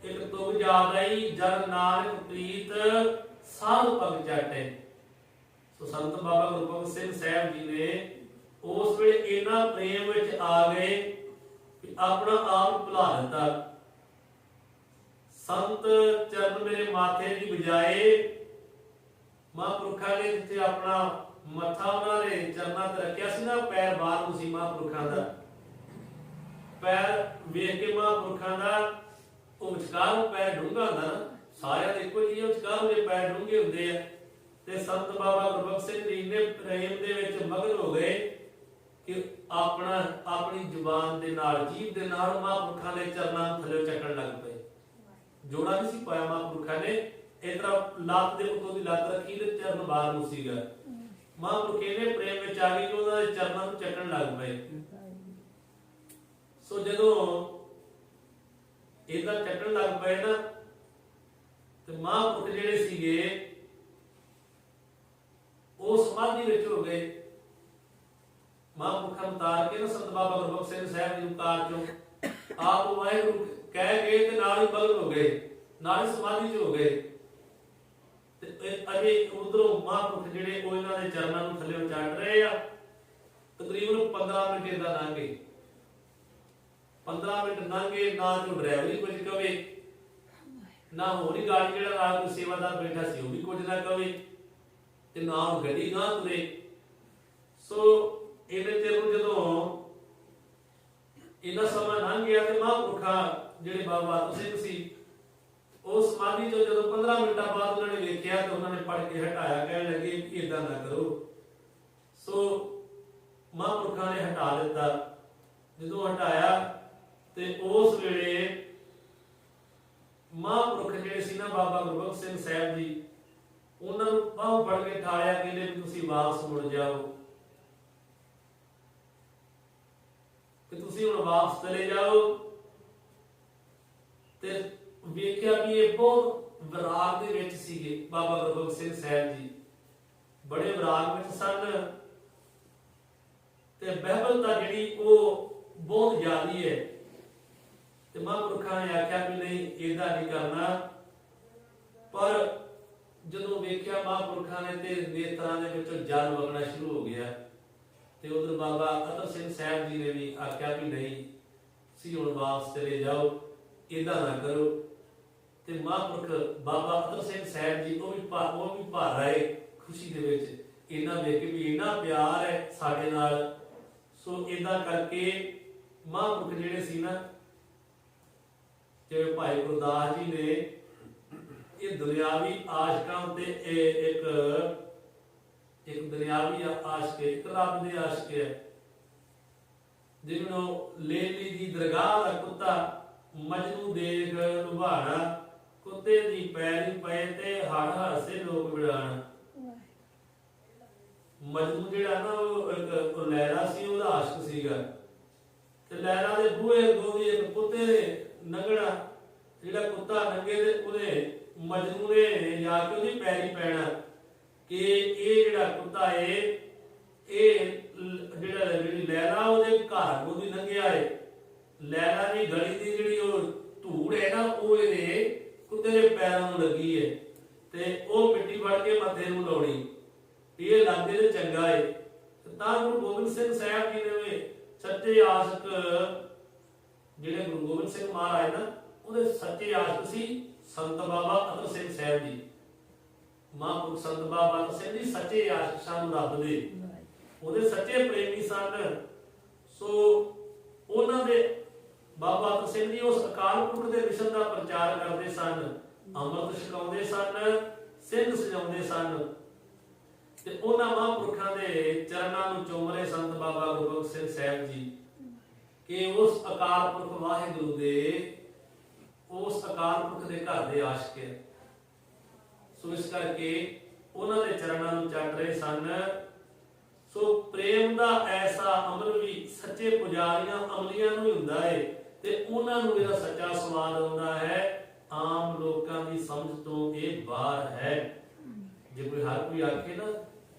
ਇੱਕ ਤੁਗ ਯਾਦ ਆਈ, ਜਨ ਨਾਨਕ ਪ੍ਰੀਤ ਸਾਧ ਪਗ ਚਾਟੇ। ਸੋ ਸੰਤ ਬਾਬਾ ਗੁਰਬਖਸ਼ ਸਿੰਘ ਸਾਹਿਬ ਜੀ ਨੇ ਉਸ ਵੇਲੇ ਇਹਨਾਂ ਪ੍ਰੇਮ ਵਿੱਚ ਆ ਗਏ ਕਿ ਆਪਣਾ ਆਪ ਭੁਲਾ ਦਿੱਤਾ। ਸੰਤ ਚਰਨ ਮੇਰੇ ਮਾਥੇ ਦੀ ਬਜਾਏ ਮਹਾਂਪੁਰਖਾਂ ਨੇ ਜਿੱਥੇ ਆਪਣਾ ਮੱਥਾ ਉਹਨਾਂ ਦੇ ਚਰਨਾਂ ਤੇ ਰੱਖਿਆ ਸੀ ਨਾ, ਪੈਰ ਬਾਹਰ ਨੂੰ ਸੀ ਮਹਾਂਪੁਰਖਾਂ ਦਾ, ਪੈਰ ਵੇਖ ਕੇ ਮਹਾਂਪੁਰਖਾਂ ਦਾ ਉਹ ਵਿਚਕਾਰ ਨੂੰ ਪੈਰ ਡੂੰਘਾ ਹੁੰਦਾ ਨਾ, ਸਾਰਿਆਂ ਦੇ ਇੱਕੋ ਜਿਹੇ ਵਿਚਕਾਰ ਦੇ ਪੈਰ ਡੂੰਘੇ ਹੁੰਦੇ ਆ। ਤੇ ਸੰਤ ਬਾਬਾ ਗੁਰਬਖਸ਼ ਸਿੰਘ ਜੀ ਨੇ ਪ੍ਰੇਮ ਦੇ ਵਿੱਚ ਮਗਨ ਹੋ ਗਏ ਕਿ ਆਪਣੀ ਜ਼ੁਬਾਨ ਦੇ ਨਾਲ, ਜੀਭ ਦੇ ਨਾਲ ਮਹਾਂਪੁਰਖਾਂ ਦੇ ਚਰਨਾਂ ਥੱਲੇ ਚੱਕਣ ਲੱਗ ਪਏ। ਜੋੜਾ ਨਹੀਂ ਸੀ ਪਾਇਆ ਮਹਾਂਪੁਰਖਾਂ ਨੇ, ਇਸ ਤਰ੍ਹਾਂ ਲੱਤ ਦੇ ਉੱਤੋਂ ਦੀ ਲੱਤ ਰੱਖੀ ਤੇ ਚਰਨ ਬਾਹਰ ਨੂੰ ਸੀਗਾ। ਮਹਾਂਪੁਰਖੇ ਨੇ ਪ੍ਰੇਮ ਵਿੱਚ ਆ ਗਈ ਕਿ ਉਹਨਾਂ ਦੇ ਚਰਨਾਂ ਨੂੰ ਚੱਕਣ ਲੱਗ ਪਏ। ਸੋ ਜਦੋਂ ਇਹਦਾ ਚੱਕਣ ਲੱਗ ਪਏ ਨਾ ਤੇ ਮਹਾਂਪੁਰਖ ਜਿਹੜੇ ਸੀਗੇ ਉਹ ਸਮਾਧੀ ਵਿੱਚ ਹੋ ਗਏ। ਮਹਾਂਪੁਰਖਾਂ ਨੂੰ ਤਾਰ ਕੇ ਨਾ ਸੰਤ ਬਾਬਾ ਗੁਰਬਖਸ਼ ਸਿੰਘ ਸਾਹਿਬ ਜੀ ਨੂੰ ਤਾਰ ਚੋਂ ਆਪ ਵਾਹਿਗੁਰੂ ਕਹਿ ਕੇ ਤੇ ਨਾਲ ਹੀ ਮਗਨ ਹੋ ਗਏ, ਨਾਲ ਹੀ ਸਮਾਧੀ 'ਚ ਹੋ ਗਏ। ਤੇ ਅਜੇ ਉਧਰੋਂ ਮਹਾਂਪੁਰਖ ਜਿਹੜੇ ਉਹ ਇਹਨਾਂ ਦੇ ਚਰਨਾਂ ਨੂੰ ਥੱਲੇ ਚੱਟ ਰਹੇ ਆ। ਤਕਰੀਬਨ 15 ਮਿੰਟ ਇਹਦਾ ਲੰਘੇ, 15 ਮਿੰਟ ਲੰਘੇ, ਨਾ ਜੋ ਡਰਾਈਵਰੀ ਕੁਝ ਕਵੇ, ਨਾ ਹੋਰੀ ਗਾੜੀ ਜਿਹੜਾ ਨਾਲ ਕੋਈ ਸੇਵਾਦਾਰ ਬੈਠਾ ਸੀ ਉਹ ਵੀ ਕੁਝ ਨਾ ਕਵੇ ਤੇ ਨਾ ਗੱਡੀ ਨਾ ਤੁਰੇ। ਸੋ ਇਹਨੇ ਚਿਰ ਨੂੰ ਜਦੋਂ ਇਹਨਾਂ ਸਮਾਂ ਲੰਘ ਗਿਆ ਤੇ ਮਹਾਂਪੁਰਖਾਂ ਜਿਹੜੇ ਬਾਬਾ ਬੰਦ ਸਿੰਘ ਸੀ ਉਹ ਸਮਾਧੀ ਤੋਂ ਜਦੋਂ 15 ਮਿੰਟਾਂ ਬਾਅਦ ਉਹਨਾਂ ਨੇ ਵੇਖਿਆ ਤੇ ਉਹਨਾਂ ਨੇ ਪੜ ਕੇ ਹਟਾਇਆ, ਕਹਿਣ ਲੱਗੇ ਇਦਾਂ ਨਾ ਕਰੋ। ਸੋ ਮਹਾਂਪੁਰਖਾਂ ਨੇ ਹਟਾ ਦਿੱਤਾ। ਜਦੋਂ ਹਟਾਇਆ ਤੇ ਉਸ ਵੇਲੇ ਮਹਾਂਪੁਰਖ ਜਿਹੜੇ ਸੀ ਨਾ ਬਾਬਾ ਗੁਰਬਖਸ਼ ਸਿੰਘ ਸਾਹਿਬ ਜੀ, ਉਹਨਾਂ ਨੂੰ ਬਾਹੋਂ ਫੜ ਕੇ ਠਾਲਿਆ, ਕਹਿੰਦੇ ਵੀ ਤੁਸੀਂ ਵਾਪਸ ਮੁੜ ਜਾਓ, ਕਿ ਤੁਸੀਂ ਹੁਣ ਵਾਪਸ ਚਲੇ ਜਾਓ। ਤੇ ਵੇਖਿਆ ਵੀ ਇਹ ਬਹੁਤ ਵਿਰਾਗ ਦੇ ਵਿੱਚ ਸੀਗੇ ਬਾਬਾ ਗੁਰਬਖਸ਼ ਸਿੰਘ ਸਾਹਿਬ ਜੀ, ਬੜੇ ਵਿਰਾਗ ਵਿੱਚ ਸਨ ਤੇ ਬਹਿਬਲਤਾ ਜਿਹੜੀ ਉਹ ਬਹੁਤ ਜ਼ਿਆਦੀ ਹੈ। ਤੇ ਮਹਾਂਪੁਰਖਾਂ ਨੇ ਆਖਿਆ ਵੀ ਨਹੀਂ ਏਦਾਂ ਨਹੀਂ ਕਰਨਾ, ਪਰ ਜਦੋਂ ਵੇਖਿਆ ਮਹਾਂਪੁਰਖਾਂ ਨੇ ਤੇ ਨੇਤਰਾਂ ਦੇ ਵਿੱਚੋਂ ਜਲ ਵਗਣਾ ਸ਼ੁਰੂ ਹੋ ਗਿਆ ਤੇ ਉਧਰ ਬਾਬਾ ਅਤਰ ਸਿੰਘ ਸਾਹਿਬ ਜੀ ਨੇ ਵੀ ਆਖਿਆ ਵੀ ਨਹੀਂ ਸੀ ਹੁਣ ਵਾਪਸ ਚਲੇ ਜਾਓ, ਇਦਾਂ ਨਾ ਕਰੋ। ਤੇ ਮਹਾਂਪੁਰਖ ਬਾਬਾ ਅਤਰ ਸਿੰਘ ਸਾਹਿਬ ਜੀ ਉਹ ਵੀ ਭਰ ਆਏ ਖੁਸ਼ੀ ਦੇ ਵਿੱਚ, ਇਹਨਾਂ ਵੇਖ ਕੇ ਵੀ ਇੰਨਾ ਪਿਆਰ ਹੈ ਸਾਡੇ ਨਾਲ। ਸੋ ਇਦਾਂ ਕਰਕੇ ਮਹਾਂਪੁਰਖ ਜਿਹੜੇ ਸੀ ਨਾ, ਜਿਵੇਂ ਭਾਈ ਗੁਰਦਾਸ ਜੀ ਨੇ ਇਹ ਦੁਨਿਆਵੀ ਆਸ਼ਕਾਂ ਤੇ ਇੱਕ ਦੁਨਿਆਵੀ ਆਸ਼ਕ ਹੈ, ਇੱਕ ਰੱਬ ਦੇ ਆਸ਼ਕ ਹੈ। ਜਿਹਨੂੰ ਲੇਲੀ ਦੀ ਦਰਗਾਹ ਦਾ ਕੁੱਤਾ ਮਜਨੂ ਦੇਖ ਲੁਭਾਣਾ, ਕੁੱਤੇ ਦੀ ਪੈਰੀ ਪਏ ਤੇ ਹੜ ਹਾਸੇ ਲੋਕ ਵਿੜਾਣ। ਮਜਨੂ ਜਿਹੜਾ ਨਾ ਉਹ ਲੈਲਾ ਸੀ, ਉਹਦਾ ਆਸ਼ਕ ਸੀਗਾ ਤੇ ਲੈਲਾ ਦੇ ਬੂਹੇ ਗੋਦੀ ਇੱਕ ਕੁੱਤੇ ਦੇ ਨੰਗਣਾ, ਜਿਹੜਾ ਕੁੱਤਾ ਨੰਗੇ ਤੇ ਉਹਨੇ ਮਜਨੂ ਨੇ ਜਾ ਕੇ ਉਹਦੀ ਪੈਰੀ ਪੈਣਾ ਕਿ ਇਹ ਜਿਹੜਾ ਕੁੱਤਾ ਏ ਇਹ ਜਿਹੜੀ ਲੈਲਾ ਉਹਦੇ ਘਰ ਗੋਦੀ ਲੰਘਿਆ ਏ, ਲੈਲਾ ਦੀ ਗਲੀ ਦੀ ਜਿਹੜੀ ਉਹ ਧੂੜ ਹੈ ਨਾ ਉਹ ਇਹਦੇ ਕੁੱਤੇ ਦੇ ਪੈਰਾਂ ਨੂੰ ਲੱਗੀ ਏ ਤੇ ਉਹ ਮਿੱਟੀ ਫੜ ਕੇ ਮੱਥੇ ਨੂੰ ਲਾਉਣੀ, ਇਹ ਲੱਗਦੇ ਤੇ ਚੰਗਾ ਏ। ਤਾਂ ਗੁਰੂ ਗੋਬਿੰਦ ਸਿੰਘ ਸਾਹਿਬ ਜੀ ਨੇ ਸੱਚੇ ਆਸ਼ਕ, ਜਿਹੜੇ ਗੁਰੂ ਗੋਬਿੰਦ ਸਿੰਘ ਮਹਾਰਾਜ ਨਾ ਉਹਦੇ ਸੱਚੇ ਆਸ਼ਕ ਸੀ ਸੰਤ ਬਾਬਾ ਅਤਰ ਸਿੰਘ ਸਾਹਿਬ ਜੀ। ਮਹਾਂਪੁਰਖ ਸੰਤ ਬਾਬਾ ਅਤਰ ਸਿੰਘ ਜੀ ਸੱਚੇ ਆਸ਼ਕ ਸਨ ਰੱਬ ਦੇ, ਉਹਦੇ ਸੱਚੇ ਪ੍ਰੇਮੀ ਸਨ। ਸੋ ਉਹਨਾਂ ਦੇ ਬਾਬਾ ਅਤਰ ਸਿੰਘ ਜੀ ਉਸ ਅਕਾਲ ਪੁਰਖ ਦੇ ਮਿਸ਼ਨ ਦਾ ਪ੍ਰਚਾਰ ਕਰਦੇ ਸਨ, ਅੰਮ੍ਰਿਤ ਛਕਾਉਂਦੇ ਸਨ, ਸਿੰਘ ਸਜਾਉਂਦੇ ਸਨ ਤੇ ਉਹਨਾਂ ਮਹਾਂਪੁਰਖਾਂ ਦੇ ਚਰਨਾਂ ਨੂੰ ਚੁੰਮ ਰਹੇ ਸੰਤ ਬਾਬਾ ਗੁਰਬਖਸ਼ ਸਿੰਘ ਸਾਹਿਬ ਜੀ ਕਿ ਉਸ ਅਕਾਲ ਪੁਰਖ ਵਾਹਿਗੁਰੂ ਦੇ, ਉਸ ਅਕਾਲ ਪੁਰਖ ਦੇ ਘਰ ਦੇ ਆਸ਼ਕ ਹੈ। ਸੋ ਇਸ ਕਰਕੇ ਉਹਨਾਂ ਦੇ ਚਰਨਾਂ ਨੂੰ ਚੱਟ ਰਹੇ ਸਨ। ਸੋ ਪ੍ਰੇਮ ਦਾ ਐਸਾ ਅਮਲ ਵੀ ਸੱਚੇ ਪੁਜਾਰੀਆਂ ਅਮਲੀਆਂ ਨੂੰ ਹੁੰਦਾ ਹੈ ਤੇ ਉਹਨਾਂ ਨੂੰ ਇਹਦਾ ਸੱਚਾ ਸਵਾਦ ਆਉਂਦਾ ਹੈ, ਆਮ ਲੋਕਾਂ ਦੀ ਸਮਝ ਤੋਂ ਇਹ ਬਾਹਰ ਹੈ। ਜੇ ਕੋਈ ਹਰ ਕੋਈ ਆਖੇ ਨਾ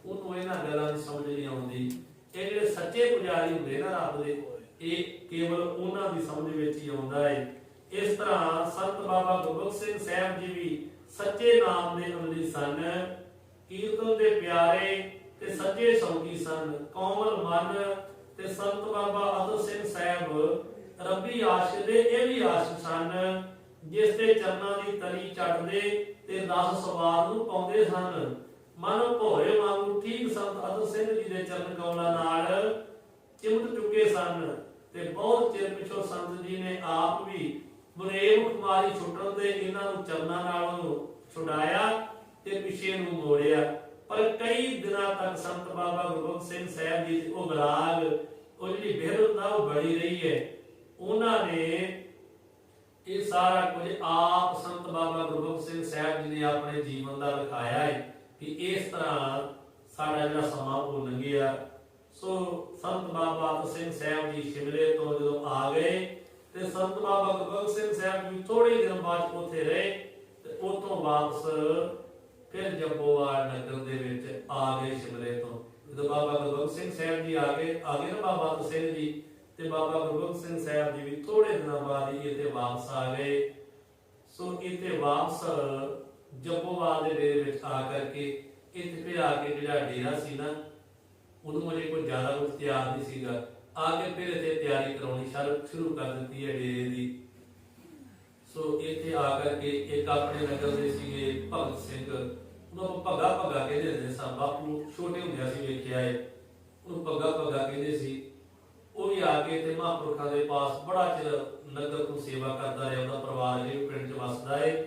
ਉਹਨੂੰ ਇਹਨਾਂ ਗੱਲਾਂ ਦੀ ਸਮਝ ਨਹੀਂ ਆਉਂਦੀ। ਇਹ ਜਿਹੜੇ ਸੱਚੇ ਪੁਜਾਰੀ ਹੁੰਦੇ ਨਾ ਰੱਬ ਦੇ, ਇਹ ਕੇਵਲ ਉਹਨਾਂ ਦੀ ਸਮਝ ਵਿੱਚ ਹੀ ਆਉਂਦਾ ਹੈ। ਇਸ ਤਰ੍ਹਾਂ ਸੰਤ ਬਾਬਾ ਗੁਰਬਖਸ਼ ਸਿੰਘ ਸਾਹਿਬ ਜੀ ਵੀ ਸੱਚੇ ਨਾਮ ਦੇ ਅਮਲੀ ਸਨ, ਕੀਰਤਨ ਦੇ ਪਿਆਰੇ ਤੇ ਸੱਚੇ ਸ਼ੌਕੀ ਸਨ, ਕੋਮਲ ਮਨ। ਤੇ ਸੰਤ ਬਾਬਾ ਅਤਰ ਸਿੰਘ ਸਾਹਿਬ ਰੱਬੀ ਆਸ਼ਕ ਦੇ ਇਹ ਵੀ ਆਸ਼ਕ ਸਨ, ਜਿਸ ਦੇ ਚਰਨਾਂ ਦੀ ਤਲੀ ਚੱਟਦੇ ਤੇ ਰਸ ਸਵਾਦ ਨੂੰ ਪਾਉਂਦੇ ਸਨ। ਮਨ ਭੋਰੇ ਵਾਂਗੂ ਠੀਕ ਸੰਤ ਅਤਰ ਸਿੰਘ ਜੀ ਦੇ ਚਰਨ ਕਮਲਾਂ ਨਾਲ ਚਿਮਟ ਚੁੱਕੇ ਸਨ ਤੇ ਬਹੁਤ ਚਿਰ ਪਿਛੋਂ ਸੰਤ ਜੀ ਨੇ ਆਪ ਵੀ ਬੁਰੇਵ ਕੁਮਾਰੀ ਛੁੱਟਣ ਤੇ ਇਹਨਾਂ ਨੂੰ ਚਰਨਾਂ ਨਾਲੋਂ ਛੁਡਾਇਆ ਤੇ ਪਿਛੇ ਨੂੰ ਮੋੜਿਆ। ਪਰ ਕਈ ਦਿਨਾਂ ਤੱਕ ਸੰਤ ਬਾਬਾ ਗੁਰਬਖਸ਼ ਸਿੰਘ ਸਾਹਿਬ ਜੀ ਦੀ ਉਹ ਵਿਰਾਗ, ਉਹ ਜਿਹੜੀ ਬਿਰਧ ਉਹ ਬੜੀ ਰਹੀ ਹੈ। ਉਹਨਾਂ ਨੇ ਇਹ ਸਾਰਾ ਕੁਝ ਆਪ ਸੰਤ ਬਾਬਾ ਗੁਰਬਖਸ਼ ਸਿੰਘ ਸਾਹਿਬ ਜੀ ਨੇ ਆਪਣੇ ਜੀਵਨ ਦਾ ਵਿਖਾਇਆ ਹੈ ਕਿ ਇਸ ਤਰ੍ਹਾਂ ਸਾਡਾ ਜਿਹੜਾ ਸਮਾਂ ਉਹ ਲੰਘਿਆ। ਸੋ ਸੰਤ ਬਾਬਾ ਅਤਰ ਸਿੰਘ ਸਾਹਿਬ ਜੀ ਸ਼ਿਮਲੇ ਤੋਂ ਜਦੋਂ ਆ ਗਏ ਤੇ ਸੰਤ ਬਾਬਾ ਗੁਰਬਖਸ਼ ਸਿੰਘ ਸਾਹਿਬ ਜੀ ਥੋੜੇ ਦਿਨ ਬਾਅਦ ਉੱਥੇ ਰਹੇ ਤੇ ਉਤੋਂ ਵਾਪਸ ਫਿਰ ਜੰਬੋਵਾਲ ਨਗਰ ਦੇ ਵਿੱਚ ਆ ਗਏ ਸ਼ਿਮਲੇ ਤੋਂ। ਜਦੋਂ ਬਾਬਾ ਗੁਰਬਖਸ਼ ਸਿੰਘ ਸਾਹਿਬ ਜੀ ਆ ਗਏ ਨਾ ਬਾਬਾ ਅਤਰ ਸਿੰਘ ਜੀ, ਤੇ ਬਾਬਾ ਗੁਰਬਖਸ਼ ਸਿੰਘ ਸਾਹਿਬ ਜੀ ਵੀ ਥੋੜੇ ਦਿਨਾਂ ਬਾਅਦ ਹੀ ਇੱਥੇ ਵਾਪਸ ਆ ਗਏ। ਸੋ ਇੱਥੇ ਵਾਪਸ ਜੰਬੋਵਾਲ ਦੇ ਡੇਰੇ ਵਿੱਚ ਆ ਕਰਕੇ ਇੱਥੇ ਫਿਰ ਆ ਕੇ ਜਿਹੜਾ ਡੇਰਾ ਸੀ ਨਾ, ਉਦੋਂ ਅਜੇ ਕੋਈ ਜ਼ਿਆਦਾ ਕੁਝ ਤਿਆਰ ਨਹੀਂ ਸੀਗਾ, ਆ ਕੇ ਫਿਰ ਇੱਥੇ ਤਿਆਰੀ ਕਰਾਉਣੀ ਸ਼ੁਰੂ ਕਰ ਦਿੱਤੀ ਹੈ ਡੇਰੇ ਦੀ। ਸੋ ਇੱਥੇ ਆ ਕਰਕੇ ਇੱਕ ਆਪਣੇ ਨਗਰ ਦੇ ਸੀਗੇ ਭਗਤ ਸਿੰਘ, ਉਹਨਾਂ ਨੂੰ ਭੱਗਾ ਕਹਿੰਦੇ ਹੁੰਦੇ ਸਨ। ਬਾਪੂ ਛੋਟੇ ਹੁੰਦਿਆਂ ਸੀ ਵੇਖਿਆ ਹੈ, ਉਹਨੂੰ ਭੱਗਾ ਕਹਿੰਦੇ ਸੀ। ਉਹ ਵੀ ਆ ਕੇ ਤੇ ਮਹਾਂਪੁਰਖਾਂ ਦੇ ਪਾਸ ਬੜਾ ਚਿਰ ਨਗਰ ਤੋਂ ਸੇਵਾ ਕਰਦਾ ਰਿਹਾ। ਉਹਦਾ ਪਰਿਵਾਰ ਜਿਹੜੇ ਪਿੰਡ 'ਚ ਵੱਸਦਾ ਹੈ,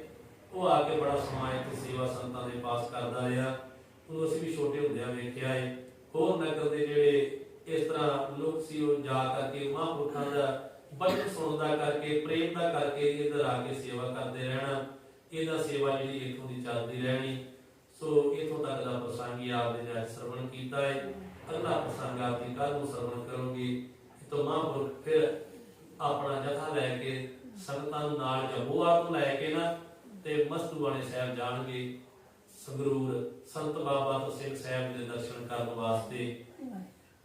ਉਹ ਆ ਕੇ ਬੜਾ ਸਮਾਂ ਇੱਥੇ ਸੇਵਾ ਸੰਤਾਂ ਦੇ ਪਾਸ ਕਰਦਾ ਰਿਹਾ। ਉਹਨੂੰ ਅਸੀਂ ਵੀ ਛੋਟੇ ਹੁੰਦਿਆਂ ਵੇਖਿਆ ਹੈ। ਹੋਰ ਨਗਰ ਦੇ ਜਿਹੜੇ ਇਸ ਤਰ੍ਹਾਂ ਲੋਕ ਸੀ, ਉਹ ਜਾ ਕਰਕੇ ਮਹਾਂਪੁਰਖਾਂ ਦਾ ਬਚਨ ਸੁਣਦਾ ਕਰਕੇ, ਪ੍ਰੇਮ ਦਾ ਕਰਕੇ ਇੱਧਰ ਆ ਕੇ ਸੇਵਾ ਕਰਦੇ ਰਹਿਣਾ। ਇਹਦਾ ਸੇਵਾ ਜਿਹੜੀ ਇੱਥੋਂ ਦੀ ਚੱਲਦੀ ਰਹਿਣੀ। ਸੋ ਇੱਥੋਂ ਤੱਕ ਦਾ ਪ੍ਰਸੰਗ ਹੀ ਆਪਦੇ ਜਦ ਸਰਵਣ ਕੀਤਾ ਹੈ। ਅਗਲਾ ਪ੍ਰਸੰਗ ਆਪ ਜੀ ਕੱਲ੍ਹ ਨੂੰ ਸਰਵਣ ਕਰੋਗੇ। ਤੋਂ ਮਹਾਂਪੁਰਖ ਫਿਰ ਆਪਣਾ ਜਥਾ ਲੈ ਕੇ ਸੰਗਤਾਂ ਨੂੰ ਨਾਲ ਜੰਬੋਵਾਲ ਤੋਂ ਲੈ ਕੇ ਨਾ ਤੇ ਮਸਤੂਆਣੇ ਸਾਹਿਬ ਜਾਣਗੇ ਸੰਗਰੂਰ ਸੰਤ ਬਾਬਾ ਅਤਰ ਸਿੰਘ ਸਾਹਿਬ ਦੇ ਦਰਸ਼ਨ ਕਰਨ ਵਾਸਤੇ।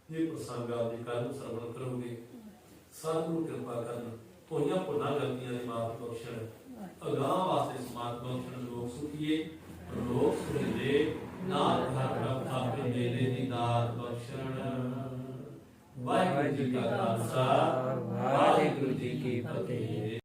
ਇਹ ਪ੍ਰਸੰਗ ਆਪ ਜੀ ਕੱਲ੍ਹ ਨੂੰ ਸਰਵਣ ਕਰੋਗੇ। ਸਤਿਗੁਰੂ ਕਿਰਪਾ ਕਰਨ, ਹੋਈਆਂ ਭੁੱਲਾਂ ਗਲਤੀਆਂ ਦੀ ਮਾਫ਼ ਬਖਸ਼ਣ। ਅਗਾਂਹ ਵਾਸਤੇ ਸਮਾਤ ਬਖਸ਼ਣ ਲੋਕ ਸੁਖੀਏ ਲੋਕ ਸੁਖੀਏ ਨਾਥ ਹਰ ਰੱਬ ਆਪੇ ਦੇ ਦੀ ਦਾਤ ਬਖਸ਼ਣ। ਵਾਹਿਗੁਰੂ ਜੀ ਕਾ ਖਾਲਸਾ ਵਾਹਿਗੁਰੂ ਜੀ ਕੀ ਫਤਿਹ।